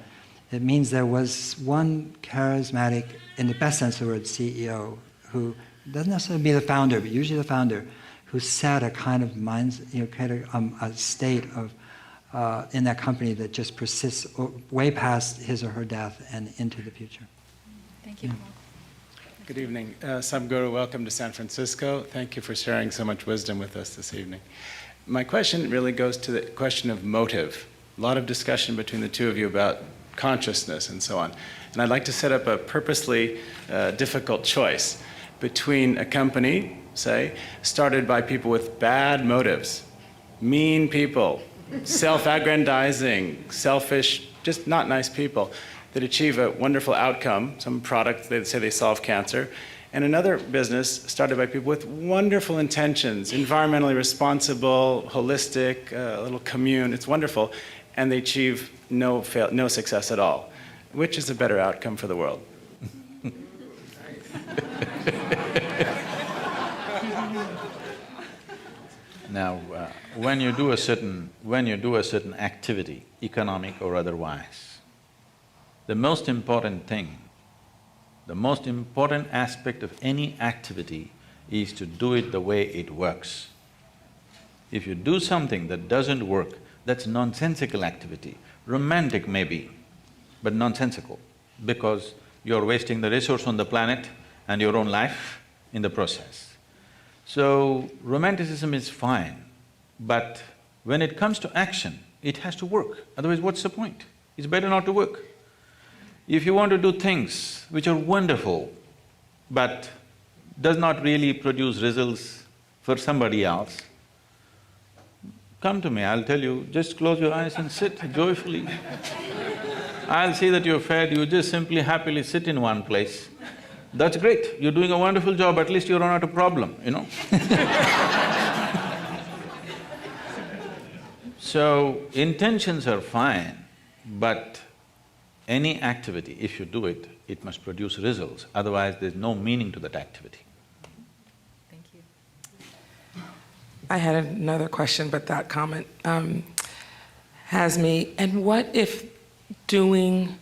it means there was one charismatic, in the best sense of the word, CEO, who doesn't necessarily be the founder, but usually the founder, who set a kind of a state of in that company that just persists way past his or her death and into the future. Thank you, Paul. Good evening. Sadhguru, welcome to San Francisco. Thank you for sharing so much wisdom with us this evening. My question really goes to the question of motive. A lot of discussion between the two of you about consciousness and so on. And I'd like to set up a purposely difficult choice between a company, say, started by people with bad motives, mean people, self-aggrandizing, selfish, just not nice people, that achieve a wonderful outcome, some product, they say they solve cancer, And another business started by people with wonderful intentions, environmentally responsible, holistic, a little commune, it's wonderful, and they achieve no success at all. Which is a better outcome for the world? Now, when you do a certain activity, economic or otherwise, the most important thing, the most important aspect of any activity is to do it the way it works. If you do something that doesn't work, that's nonsensical activity. Romantic maybe, but nonsensical, because you're wasting the resource on the planet and your own life in the process. So, romanticism is fine, but when it comes to action, it has to work, otherwise what's the point? It's better not to work. If you want to do things which are wonderful, but does not really produce results for somebody else, come to me, I'll tell you, just close your eyes and sit joyfully. I'll see that you're fed, you just simply happily sit in one place. That's great, you're doing a wonderful job, at least you're not a problem, you know. So, intentions are fine, but any activity, if you do it, it must produce results, otherwise there's no meaning to that activity. Thank you. I had another question, but that comment has me. And what if doing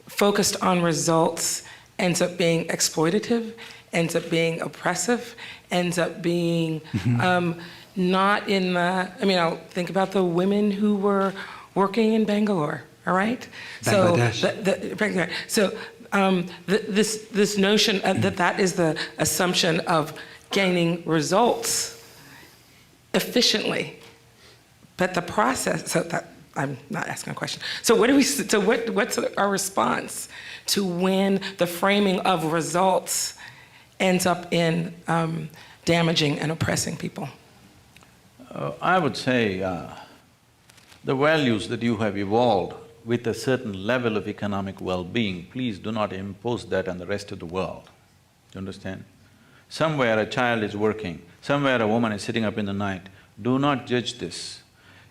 focused on results ends up being exploitative, ends up being oppressive, ends up being not in the… I mean, I'll think about the women who were working in Bangalore, all right? Bangladesh. This notion that is the assumption of gaining results efficiently, but the process, so that, I'm not asking a question. So what's our response to when the framing of results ends up in damaging and oppressing people? I would say the values that you have evolved with a certain level of economic well-being, please do not impose that on the rest of the world. Do you understand? Somewhere a child is working, somewhere a woman is sitting up in the night. Do not judge this.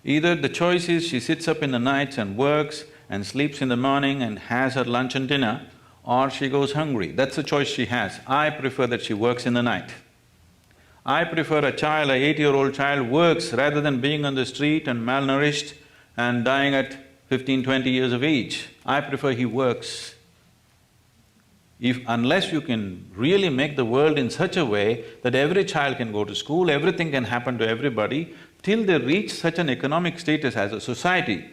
Either the choice is she sits up in the nights and works and sleeps in the morning and has her lunch and dinner, or she goes hungry. That's the choice she has. I prefer that she works in the night. I prefer a child, a 8-year-old child works rather than being on the street and malnourished and dying at 15, 20 years of age. I prefer he works. Unless you can really make the world in such a way that every child can go to school, everything can happen to everybody, till they reach such an economic status as a society,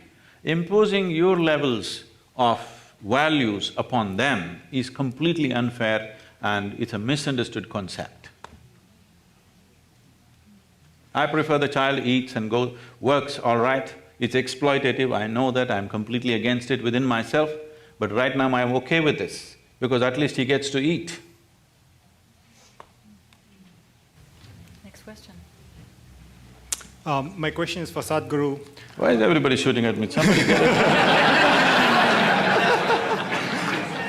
imposing your levels of values upon them is completely unfair and it's a misunderstood concept. I prefer the child eats and works, all right, it's exploitative, I know that, I'm completely against it within myself, but right now I'm okay with this, because at least he gets to eat. Next question. My question is for Sadhguru. Why is everybody shooting at me? Somebody get it.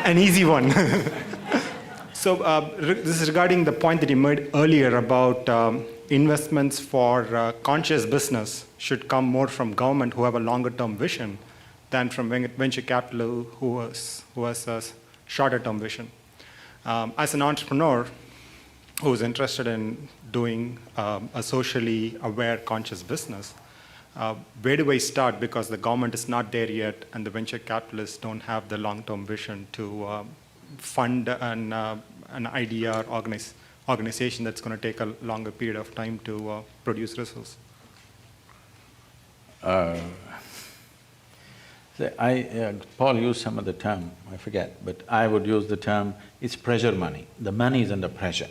An easy one. So this is regarding the point that you made earlier about investments for conscious business should come more from government who have a longer-term vision than from venture capital who has a shorter-term vision. As an entrepreneur who is interested in doing a socially aware conscious business, where do I start? Because the government is not there yet and the venture capitalists don't have the long-term vision to fund an idea or organization that's going to take a longer period of time to produce results. Paul used some other term, I forget, but I would use the term, it's pressure money. The money is under pressure.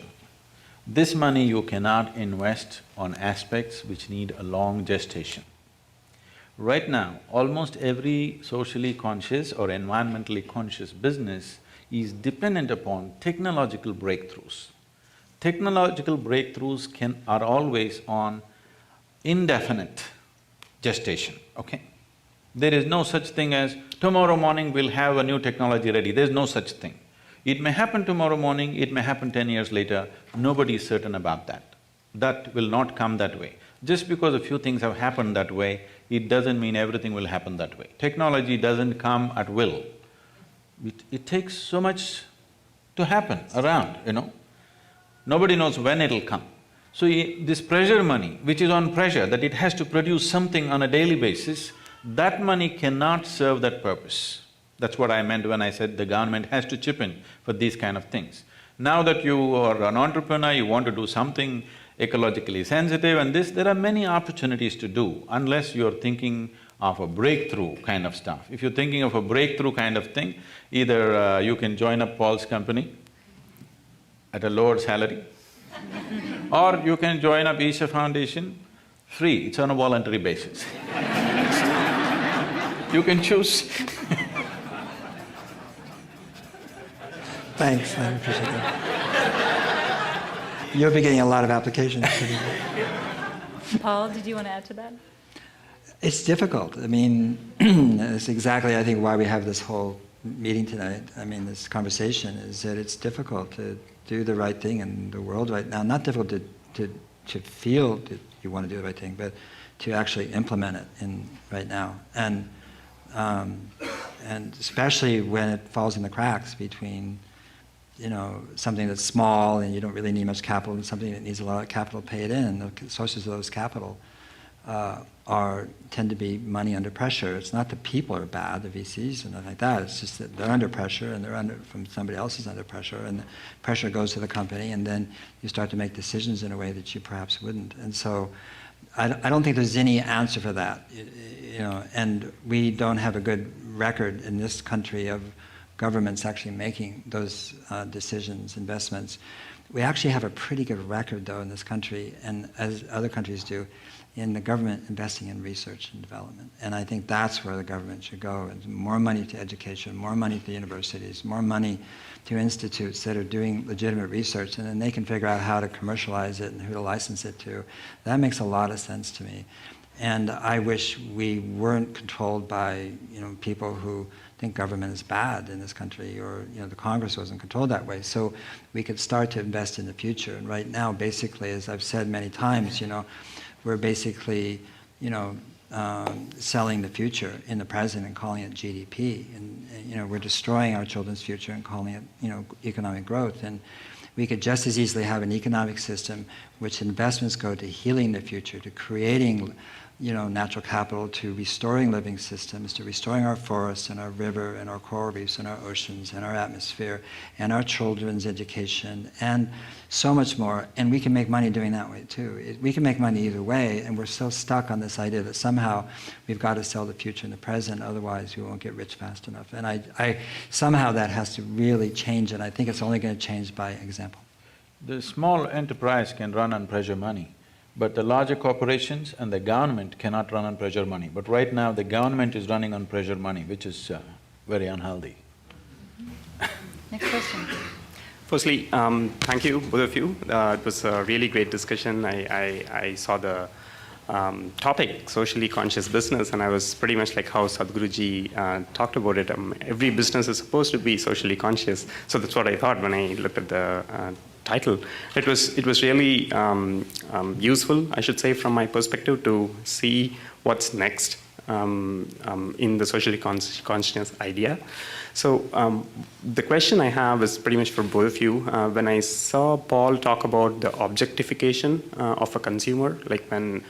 This money you cannot invest on aspects which need a long gestation. Right now, almost every socially conscious or environmentally conscious business is dependent upon technological breakthroughs. Technological breakthroughs are always on indefinite gestation, okay? There is no such thing as, tomorrow morning we'll have a new technology ready, there's no such thing. It may happen tomorrow morning, it may happen 10 years later, nobody is certain about that. That will not come that way. Just because a few things have happened that way, it doesn't mean everything will happen that way. Technology doesn't come at will. It takes so much to happen around, you know. Nobody knows when it'll come. So this pressure money, which is on pressure, that it has to produce something on a daily basis, that money cannot serve that purpose. That's what I meant when I said the government has to chip in for these kind of things. Now that you are an entrepreneur, you want to do something ecologically sensitive and this, there are many opportunities to do unless you're thinking of a breakthrough kind of stuff. If you're thinking of a breakthrough kind of thing, either you can join up Paul's company at a lower salary or you can join up Isha Foundation, free, it's on a voluntary basis. You can choose. Thanks, I appreciate that. You'll be getting a lot of applications. Paul, did you want to add to that? It's difficult. I mean, it's exactly, I think, why we have this whole meeting tonight. I mean, this conversation is that it's difficult to do the right thing in the world right now. Not difficult to feel that you want to do the right thing, but to actually implement it right now. And especially when it falls in the cracks between, you know, something that's small and you don't really need much capital and something that needs a lot of capital paid in. The sources of those capital tend to be money under pressure. It's not that people are bad, the VCs and nothing like that. It's just that they're under pressure and from somebody else is under pressure, and the pressure goes to the company, and then you start to make decisions in a way that you perhaps wouldn't. And so I don't think there's any answer for that, you know, and we don't have a good record in this country of governments actually making those decisions, investments. We actually have a pretty good record, though, in this country, and as other countries do, in the government investing in research and development. And I think that's where the government should go. And more money to education, more money to universities, more money to institutes that are doing legitimate research, and then they can figure out how to commercialize it and who to license it to. That makes a lot of sense to me. And I wish we weren't controlled by, you know, people who think government is bad in this country, or, you know, the Congress wasn't controlled that way. So we could start to invest in the future. And right now, basically, as I've said many times, you know, we're basically, you know, selling the future in the present and calling it GDP. And, you know, we're destroying our children's future and calling it, you know, economic growth. And we could just as easily have an economic system which investments go to healing the future, to creating, you know, natural capital, to restoring living systems, to restoring our forests and our river and our coral reefs and our oceans and our atmosphere and our children's education and so much more. And we can make money doing that way too. We can make money either way, and we're so stuck on this idea that somehow we've got to sell the future in the present, otherwise we won't get rich fast enough. And I somehow that has to really change, and I think it's only going to change by example. The small enterprise can run on pressure money, but the larger corporations and the government cannot run on pressure money. But right now, the government is running on pressure money, which is very unhealthy. Next question. Firstly, thank you, both of you. It was a really great discussion. I saw the topic, socially conscious business, and I was pretty much like how Sadhguruji talked about it. Every business is supposed to be socially conscious. So that's what I thought when I looked at the title. It was really useful, I should say, from my perspective, to see what's next in the socially conscious idea. So the question I have is pretty much for both of you. When I saw Paul talk about the objectification of a consumer, like when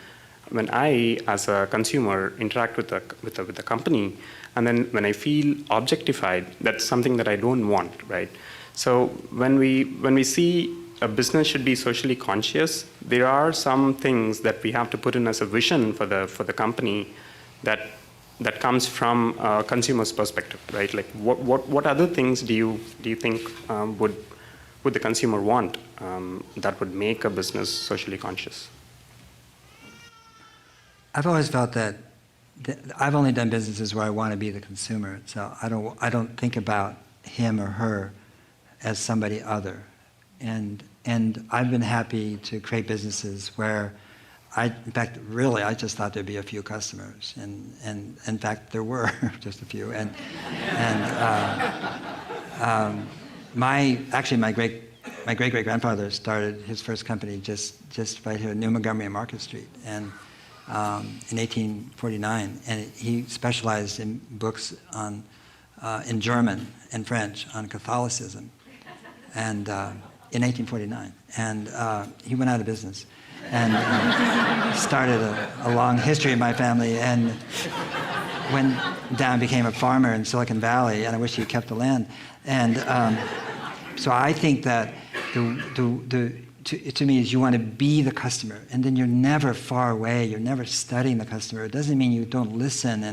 I, as a consumer, interact with a company, and then when I feel objectified, that's something that I don't want, right? So when we see a business should be socially conscious, there are some things that we have to put in as a vision for the company that comes from a consumer's perspective, right? Like what other things do you think would the consumer want that would make a business socially conscious? I've always felt that I've only done businesses where I want to be the consumer. So I don't think about him or her as somebody other. And I've been happy to create businesses where in fact, really, I just thought there'd be a few customers, and in fact, there were just a few, actually my great-great-grandfather started his first company just right here in New Montgomery and Market Street, and in 1849, and he specialized in books on in German and French on Catholicism, and in 1849, and he went out of business, and started a long history in my family, and went down, became a farmer in Silicon Valley, and I wish he kept the land. And so I think that to me is you want to be the customer, and then you're never far away. You're never studying the customer. It doesn't mean you don't listen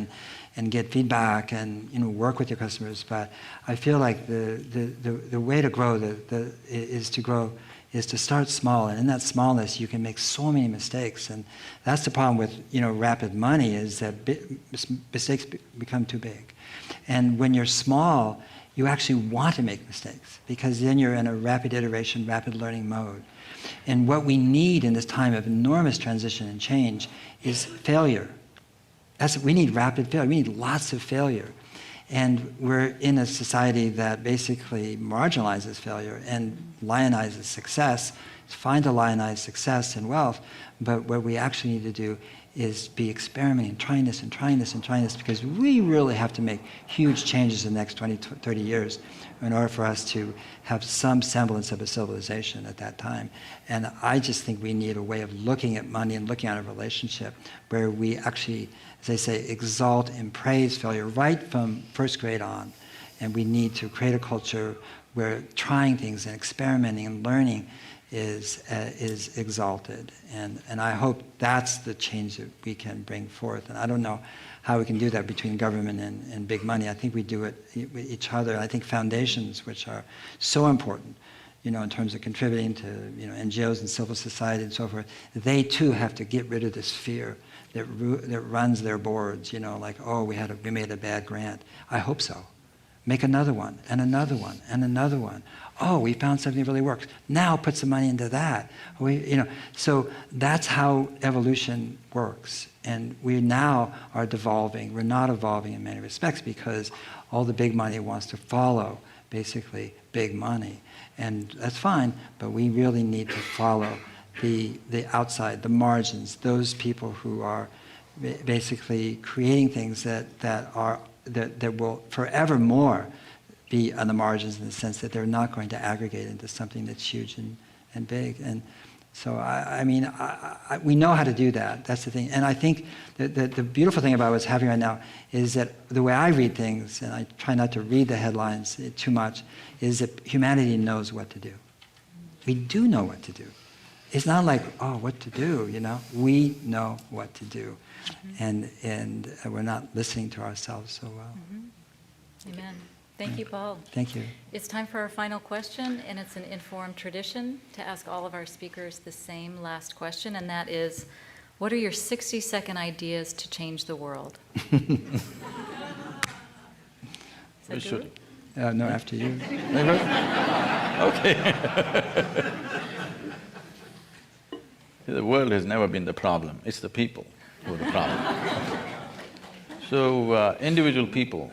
and get feedback and work with your customers. But I feel like the way to grow is to start small, and in that smallness you can make so many mistakes, and that's the problem with rapid money, is that mistakes become too big. And when you're small, you actually want to make mistakes, because then you're in a rapid iteration, rapid learning mode. And what we need in this time of enormous transition and change is failure. We need rapid failure. We need lots of failure. And we're in a society that basically marginalizes failure and lionizes success, find to lionize success and wealth. But what we actually need to do is be experimenting, trying this and trying this and trying this, because we really have to make huge changes in the next 20, 30 years in order for us to have some semblance of a civilization at that time. And I just think we need a way of looking at money and looking at a relationship where we actually, as they say, exalt and praise failure right from first grade on. And we need to create a culture where trying things and experimenting and learning is exalted. And I hope that's the change that we can bring forth. And I don't know how we can do that between government and big money. I think we do it with each other. I think foundations, which are so important, in terms of contributing to NGOs and civil society and so forth, they too have to get rid of this fear that runs their boards, like, oh, we made a bad grant. I hope so. Make another one, and another one, and another one. Oh, we found something that really works. Now put some money into that. So that's how evolution works. And we now are devolving. We're not evolving in many respects because all the big money wants to follow, basically, big money. And that's fine, but we really need to follow the outside, the margins, those people who are basically creating things that will forevermore be on the margins, in the sense that they're not going to aggregate into something that's huge and big. And so, we know how to do that. That's the thing. And I think that the beautiful thing about what's happening right now is that the way I read things, and I try not to read the headlines too much, is that humanity knows what to do. We do know what to do. It's not like, oh, what to do, We know what to do. And we're not listening to ourselves so well. Amen. Thank you, Paul. Thank you. It's time for our final question, and it's an informed tradition to ask all of our speakers the same last question, and that is, what are your 60-second ideas to change the world? We should. No, after you. Okay. The world has never been the problem. It's the people who are the problem. So, individual people,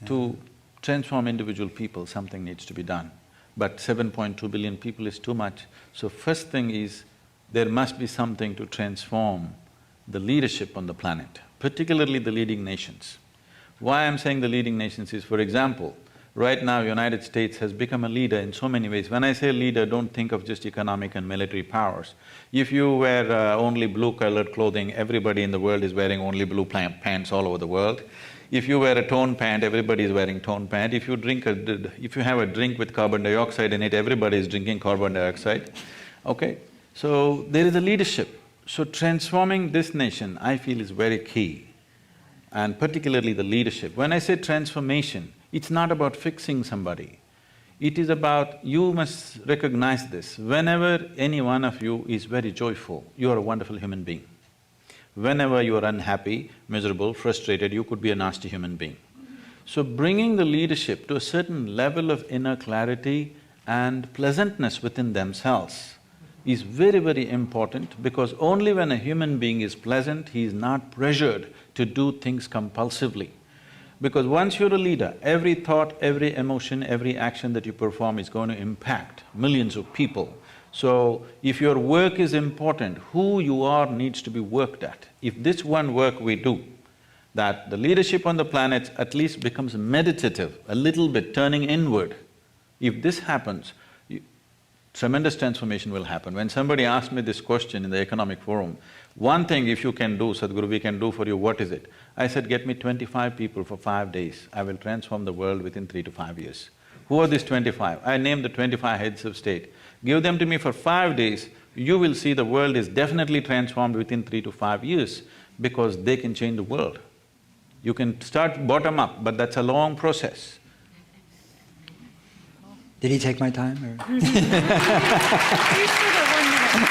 to transform individual people, something needs to be done. But 7.2 billion people is too much. So first thing is, there must be something to transform the leadership on the planet, particularly the leading nations. Why I'm saying the leading nations is, for example, right now United States has become a leader in so many ways. When I say leader, don't think of just economic and military powers. If you wear only blue-colored clothing, everybody in the world is wearing only blue pants all over the world. If you wear a toned pant, everybody is wearing toned pant. If you have a drink with carbon dioxide in it, everybody is drinking carbon dioxide. Okay? So there is a leadership. So transforming this nation, I feel, is very key, and particularly the leadership. When I say transformation, it's not about fixing somebody. It is about, you must recognize this, whenever any one of you is very joyful, you are a wonderful human being. Whenever you are unhappy, miserable, frustrated, you could be a nasty human being. So bringing the leadership to a certain level of inner clarity and pleasantness within themselves is very, very important, because only when a human being is pleasant, he is not pressured to do things compulsively. Because once you're a leader, every thought, every emotion, every action that you perform is going to impact millions of people. So, if your work is important, who you are needs to be worked at. If this one work we do, that the leadership on the planet at least becomes meditative, a little bit turning inward, if this happens, tremendous transformation will happen. When somebody asked me this question in the economic forum, one thing if you can do, Sadhguru, we can do for you, what is it? I said, get me 25 people for 5 days, I will transform the world within 3 to 5 years. Who are these 25? I named the 25 heads of state. Give them to me for 5 days, you will see the world is definitely transformed within 3 to 5 years because they can change the world. You can start bottom up, but that's a long process. Did he take my time, or? You still got 1 minute.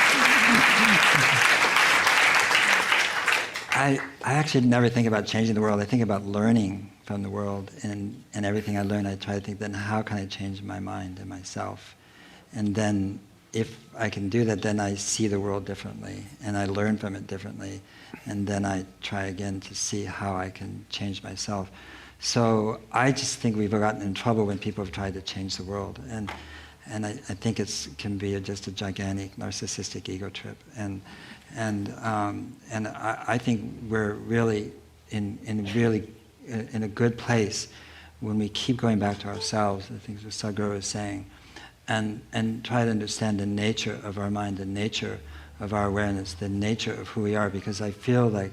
I actually never think about changing the world. I think about learning from the world, and everything I learn, I try to think, then how can I change my mind and myself? And then if I can do that, then I see the world differently, and I learn from it differently, and then I try again to see how I can change myself. So I just think we've gotten in trouble when people have tried to change the world, and I think it can be just a gigantic narcissistic ego trip, and I think we're really in a good place when we keep going back to ourselves, the things that Sadhguru is saying, and try to understand the nature of our mind, the nature of our awareness, the nature of who we are, because I feel like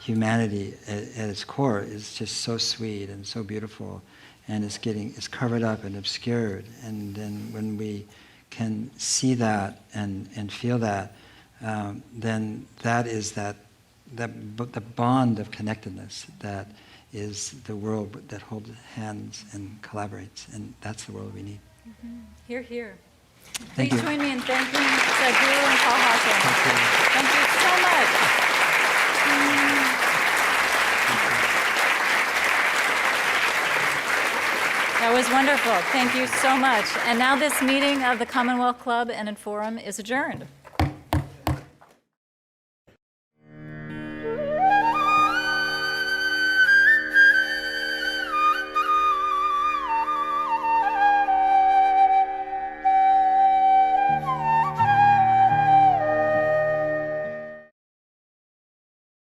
humanity at its core is just so sweet and so beautiful, and it's covered up and obscured, and then when we can see that and feel that, then that is the bond of connectedness that is the world that holds hands and collaborates, and that's the world we need. Mm-hmm. Hear, hear. Thank Please you. join me in thanking Sadhguru and Paul Hawken. Thank you so much. That was wonderful. Thank you so much. And now this meeting of the Commonwealth Club and Forum is adjourned.